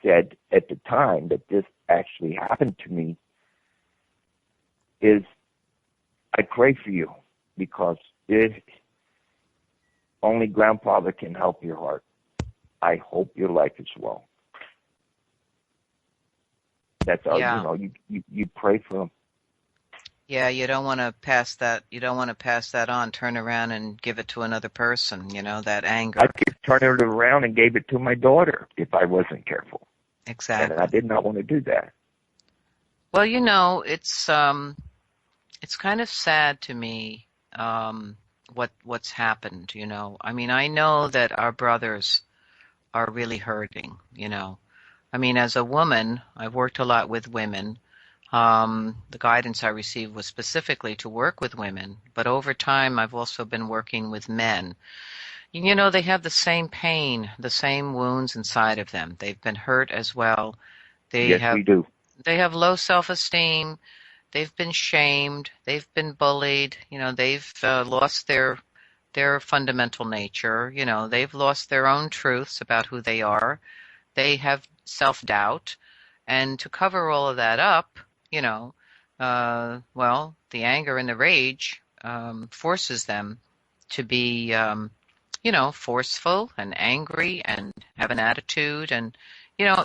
said at the time that this actually happened to me is I pray for you, because only grandfather can help your heart. I hope your life is well. That's all. You pray for them. Yeah, you don't want to pass that. You don't want to pass that on. Turn around and give it to another person. That anger. I could turn it around and gave it to my daughter if I wasn't careful. Exactly. And I did not want to do that. Well, it's kind of sad to me, what's happened, I mean, I know that our brothers are really hurting, I mean, as a woman, I've worked a lot with women. The guidance I received was specifically to work with women, but over time I've also been working with men. They have the same pain, the same wounds inside of them. They've been hurt as well. They Yes, have we do. they have low self-esteem. They've been shamed. They've been bullied. They've lost their fundamental nature. They've lost their own truths about who they are. They have self-doubt. And to cover all of that up, well, the anger and the rage forces them to be, forceful and angry and have an attitude. And,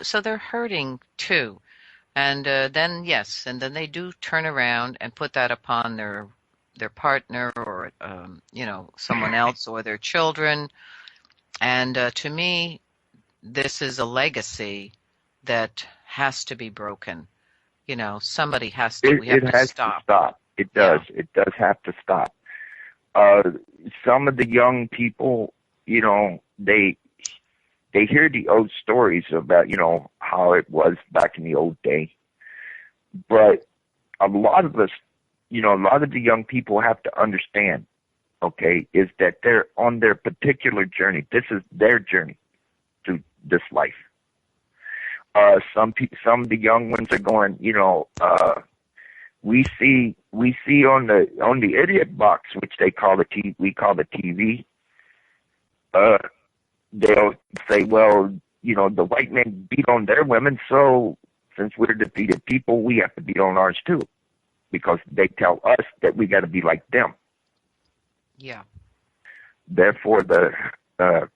so they're hurting too. And then, yes, and then they do turn around and put that upon their partner or, someone else or their children. And to me, this is a legacy that has to be broken. Somebody has to. We have It to has stop. to stop. It does. Yeah. It does have to stop. Some of the young people, they hear the old stories about, how it was back in the old day. But a lot of us, a lot of the young people have to understand, okay, is that they're on their particular journey. This is their journey through this life. Some of the young ones are going, we see on the idiot box, which we call the TV. They'll say, well, the white men beat on their women, so since we're defeated people, we have to beat on ours too, because they tell us that we got to be like them. Yeah. Therefore, the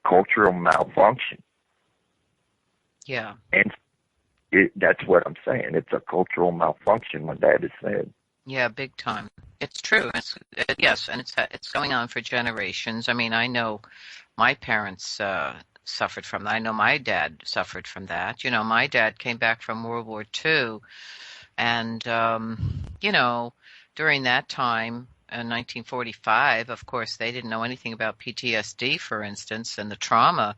cultural malfunction. Yeah. And that's what I'm saying. It's a cultural malfunction when that is said. Yeah, big time. It's true. Yes, and it's going on for generations. I mean, I know my parents suffered from that. I know my dad suffered from that. My dad came back from World War II, and during that time, in 1945, of course, they didn't know anything about PTSD, for instance, and the trauma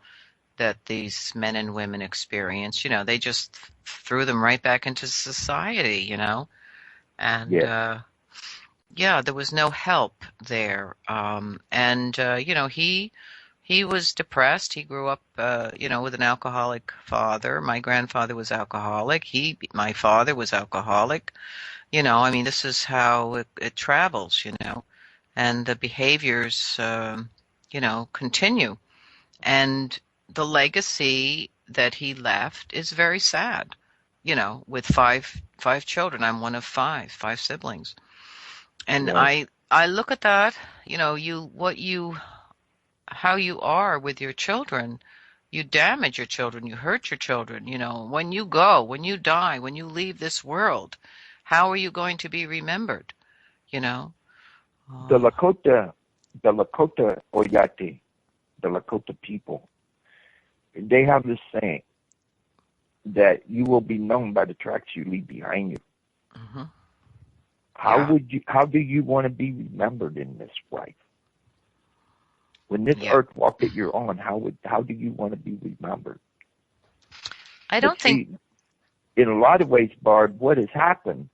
that these men and women experience. They just threw them right back into society, and Yeah. there was no help there. And he was depressed. He grew up, with an alcoholic father. My grandfather was alcoholic. My father was alcoholic. I mean, this is how it travels, and the behaviors, continue. And the legacy that he left is very sad, with five children. I'm one of five siblings. And Right. I look at that, how you are with your children. You damage your children, you hurt your children, when you go, when you die, when you leave this world, how are you going to be remembered, The Lakota Oyate, the Lakota people, they have this saying that you will be known by the tracks you leave behind you. Mm-hmm. How do you want to be remembered in this life? When this earth walk that you're on, how do you want to be remembered? I don't think. In a lot of ways, Barb, what has happened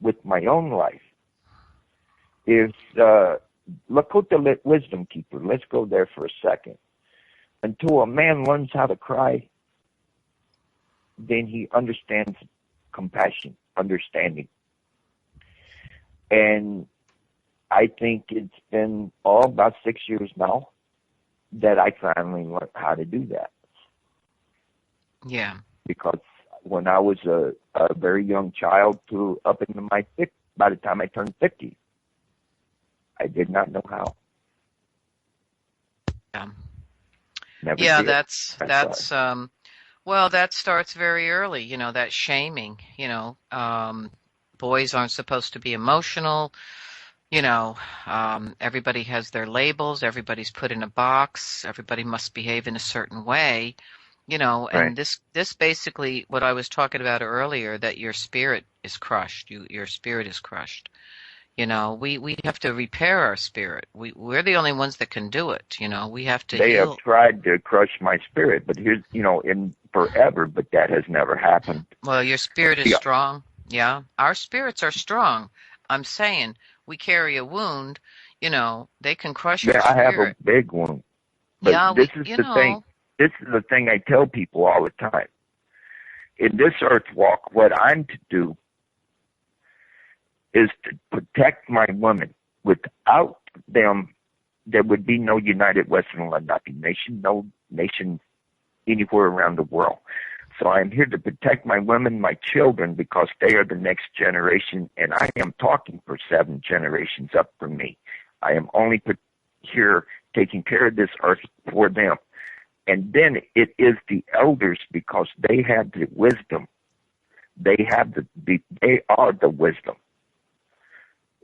with my own life is Lakota wisdom keeper. Let's go there for a second. Until a man learns how to cry, then he understands compassion, understanding. And I think it's been about 6 years now that I finally learned how to do that. Yeah. Because when I was a very young child to up into by the time I turned 50, I did not know how. Yeah. Never Yeah, did. that's well, that starts very early, that shaming, boys aren't supposed to be emotional, everybody has their labels, everybody's put in a box, everybody must behave in a certain way. And Right. this basically what I was talking about earlier, that your spirit is crushed. Your spirit is crushed. We have to repair our spirit. We're the only ones that can do it. We have to They have heal. tried to crush my spirit, but here's, in forever, but that has never happened. Well, your spirit is Yeah, strong. Yeah, our spirits are strong. I'm saying we carry a wound. They can crush your yeah, I have a spirit. big one, but Yeah, this is the thing. This is the thing I tell people all the time. In this earth walk, what I'm to do is to protect my women. Without them, there would be no United Western Lenape Nation, no nation anywhere around the world. So I am here to protect my women, my children, because they are the next generation, and I am talking for 7 generations up from me. I am only here taking care of this earth for them. And then it is the elders, because they have the wisdom. They have they are the wisdom.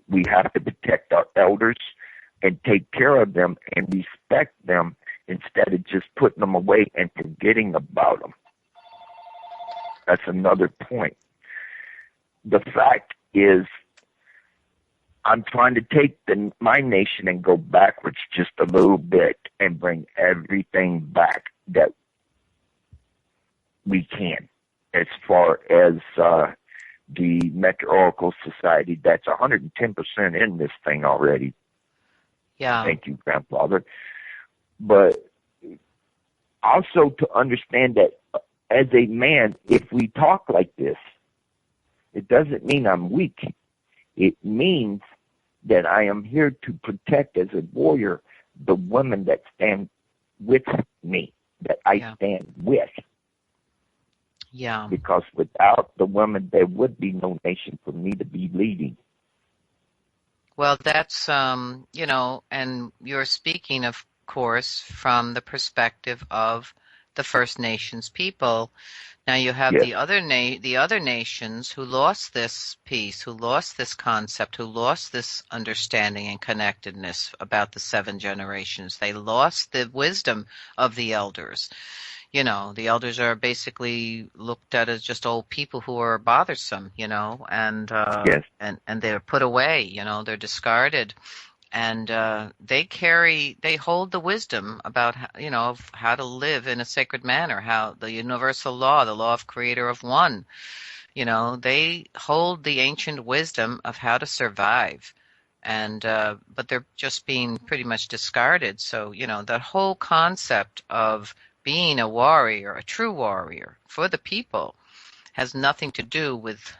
We have to protect our elders and take care of them and respect them instead of just putting them away and forgetting about them. That's another point. The fact is, I'm trying to take my nation and go backwards just a little bit and bring everything back that we can, as far as the Meteorological Society. That's 110% in this thing already. Yeah. Thank you, Grandfather. But also to understand that as a man, if we talk like this, it doesn't mean I'm weak. It means that I am here to protect, as a warrior, the women that stand with me, that I stand with. Yeah. Because without the women, there would be no nation for me to be leading. Well, that's, and you're speaking, of course, from the perspective of the First Nations people. Now you have Yes. the other nations who lost this piece, who lost this concept, who lost this understanding and connectedness about the 7 generations. They lost the wisdom of the elders. The elders are basically looked at as just old people who are bothersome, and Yes. and they're put away, they're discarded. And they hold the wisdom about, of how to live in a sacred manner, how the universal law, the law of creator of one, they hold the ancient wisdom of how to survive. And but they're just being pretty much discarded. So, that whole concept of being a warrior, a true warrior for the people, has nothing to do with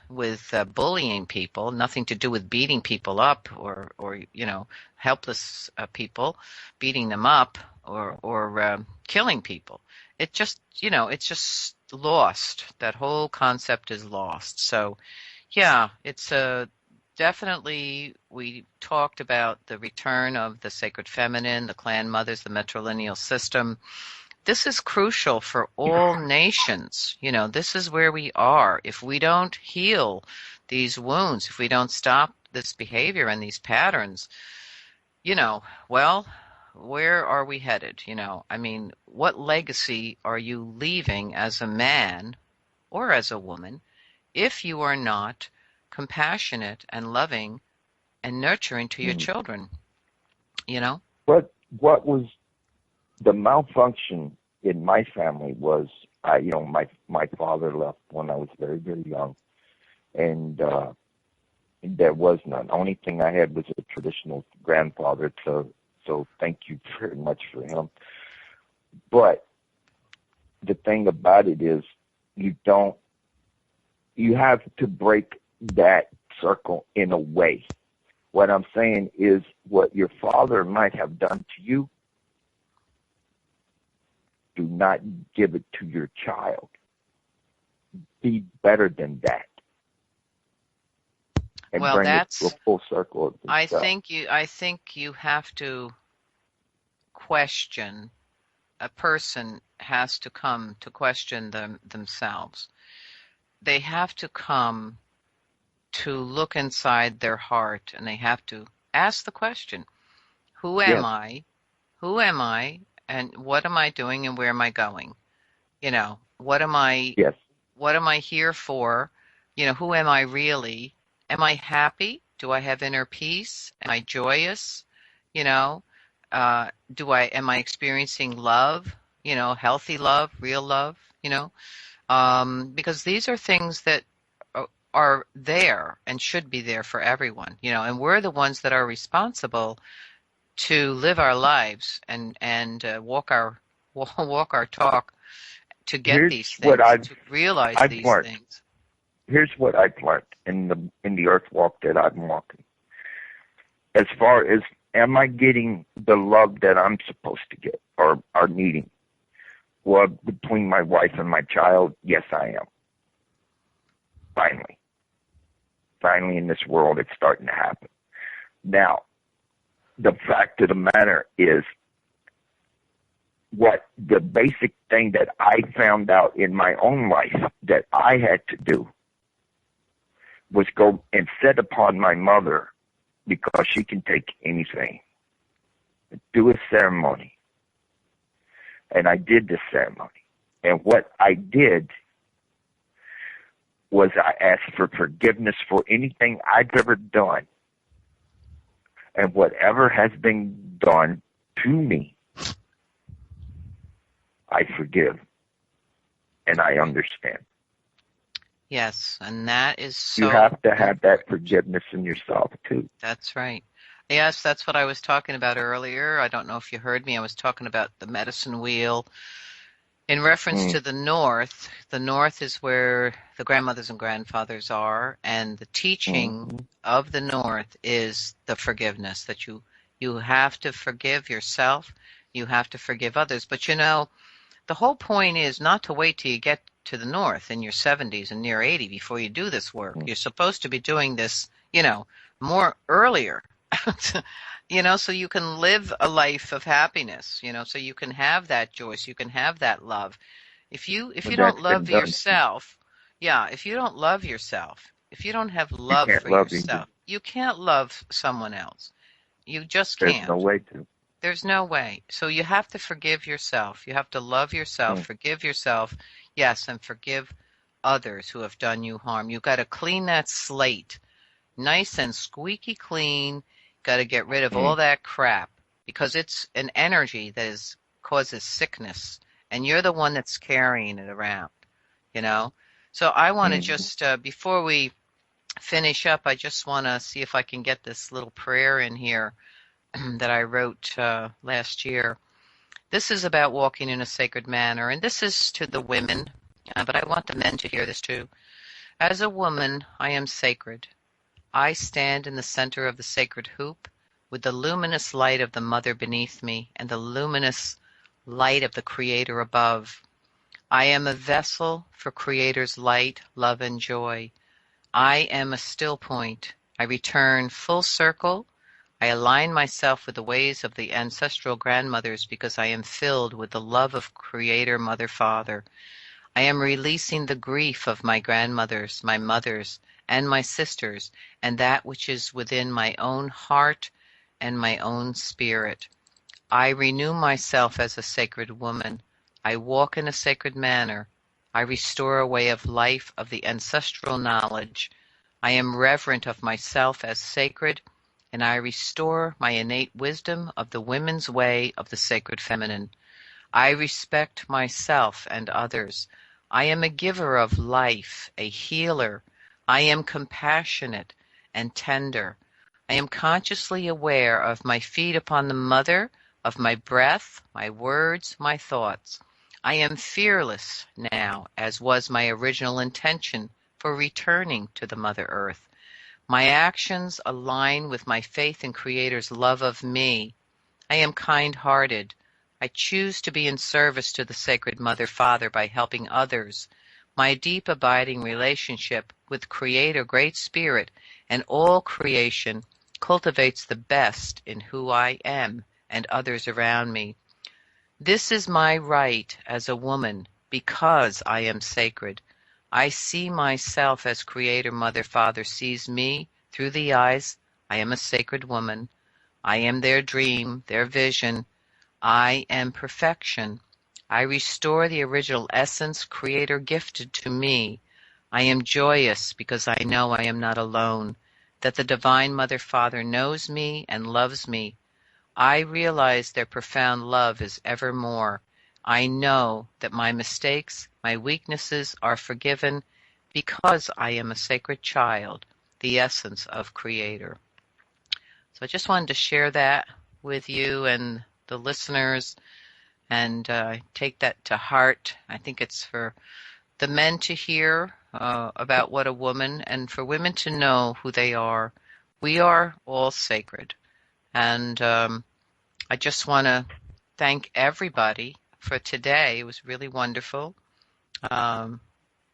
bullying people, nothing to do with beating people up, or helpless people, beating them up, or killing people. It's just lost. That whole concept is lost. So yeah, it's definitely, we talked about the return of the sacred feminine, the clan mothers, the matrilineal system. This is crucial for all nations. This is where we are. If we don't heal these wounds, if we don't stop this behavior and these patterns, well, where are we headed? What legacy are you leaving as a man or as a woman if you are not compassionate and loving and nurturing to your children? What was the malfunction in my family was, my father left when I was very, very young, and there was none. The only thing I had was a traditional grandfather, so thank you very much for him. But the thing about it is, you have to break that circle in a way. What I'm saying is, what your father might have done to you, do not give it to your child. Be better than that. And well, bring that's it to a full circle of yourself. I think you have to question. A person has to come to question themselves. They have to come to look inside their heart, and they have to ask the question, who am Yes. I? Who am I? And what am I doing, and where am I going? What am I Yes. what am I here for? Who am I really? Am I happy? Do I have inner peace? Am I joyous? You know, am I experiencing love? Healthy love, real love, because these are things that are there and should be there for everyone, and we're the ones that are responsible to live our lives and walk our walk our talk to get Here's these what things, to realize I've these learned. things. Here's what I've learned in the earth walk that I'm walking. As far as, am I getting the love that I'm supposed to get or are needing? Well, between my wife and my child, yes, I am. Finally in this world, it's starting to happen. Now, the fact of the matter is, what the basic thing that I found out in my own life that I had to do was go and set upon my mother, because she can take anything, do a ceremony. And I did the ceremony. And what I did was I asked for forgiveness for anything I've ever done. And whatever has been done to me, I forgive. And I understand. Yes, and that is so You have to have that important. forgiveness in yourself, too. That's right. Yes, that's what I was talking about earlier. I don't know if you heard me. I was talking about the medicine wheel. In reference to the North is where the grandmothers and grandfathers are, and the teaching of the North is the forgiveness, that you have to forgive yourself, you have to forgive others. But the whole point is not to wait till you get to the North in your 70s and near 80 before you do this work. You're supposed to be doing this, more earlier. So you can live a life of happiness, so you can have that joy, so you can have that love. If you But don't that's been love done. yourself, if you don't love yourself, if you don't have You love can't for love yourself, you can't love someone else. You just There's can't. no way to. There's no way. So you have to forgive yourself. You have to love yourself, forgive yourself, yes, and forgive others who have done you harm. You've got to clean that slate nice and squeaky clean. Got to get rid of all that crap, because it's an energy that causes sickness, and you're the one that's carrying it around, So I want to just, before we finish up, I just want to see if I can get this little prayer in here that I wrote last year. This is about walking in a sacred manner, and this is to the women, but I want the men to hear this too. As a woman, I am sacred. I stand in the center of the sacred hoop, with the luminous light of the Mother beneath me and the luminous light of the Creator above. I am a vessel for Creator's light, love, and joy. I am a still point. I return full circle. I align myself with the ways of the ancestral grandmothers, because I am filled with the love of Creator, Mother, Father. I am releasing the grief of my grandmothers, my mothers, and my sisters, and that which is within my own heart and my own spirit. I renew myself as a sacred woman. I walk in a sacred manner. I restore a way of life of the ancestral knowledge. I am reverent of myself as sacred, and I restore my innate wisdom of the women's way of the sacred feminine. I respect myself and others. I am a giver of life, a healer. I am compassionate and tender. I am consciously aware of my feet upon the mother, of my breath, my words, my thoughts. I am fearless now, as was my original intention for returning to the Mother Earth. My actions align with my faith in Creator's love of me. I am kind-hearted. I choose to be in service to the Sacred Mother Father by helping others. My deep abiding relationship with Creator Great Spirit and all creation cultivates the best in who I am and others around me. This is my right as a woman, because I am sacred. I see myself as Creator Mother Father sees me through the eyes. I am a sacred woman. I am their dream, their vision. I am perfection. I restore the original essence Creator gifted to me. I am joyous because I know I am not alone, that the Divine Mother Father knows me and loves me. I realize their profound love is evermore. I know that my mistakes, my weaknesses are forgiven because I am a sacred child, the essence of Creator. So I just wanted to share that with you and the listeners, and take that to heart. I think it's for the men to hear about what a woman, and for women to know who they are. We are all sacred. And I just want to thank everybody for today. It was really wonderful.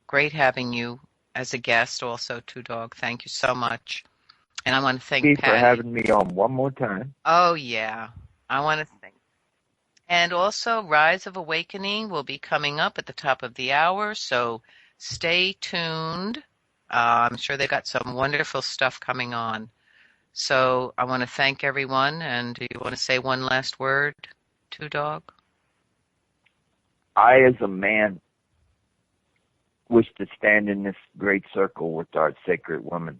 Great having you as a guest also, Twodog. Thank you so much. And I want to thank Thank you for Patty. having me on one more time. Oh, yeah. I want to thank. And also, Rise of Awakening will be coming up at the top of the hour, so stay tuned. I'm sure they've got some wonderful stuff coming on. So I want to thank everyone, and do you want to say one last word, Twodog? I, as a man, wish to stand in this great circle with our sacred women,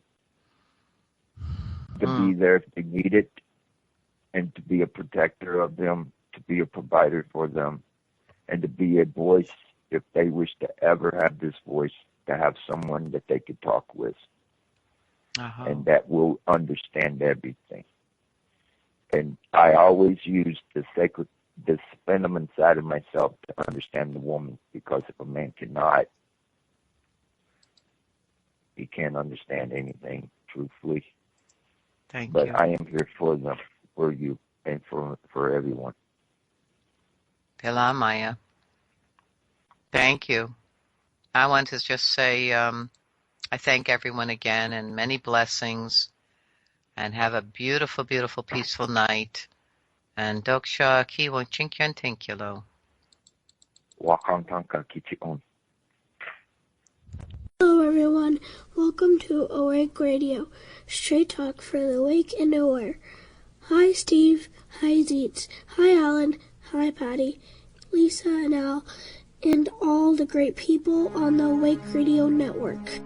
to be there if they need it, and to be a protector of them, to be a provider for them, and to be a voice if they wish to ever have this voice, to have someone that they could talk with, and that will understand everything. And I always use the feminine side of myself to understand the woman, because if a man cannot, he can't understand anything, truthfully. Thank but you. I am here for them, for you, and for everyone. Pela Maya. Thank you. I want to just say I thank everyone again, and many blessings, and have a beautiful, beautiful, peaceful night. And Doksha Kiwon Chinkyan Tinkyalo. Wakang Tanka Kichion. Hello everyone, welcome to Awake Radio, straight talk for the awake and aware. Hi Steve, hi Zeets, hi Alan, hi Patty, Lisa and Al, and all the great people on the Awake Radio Network.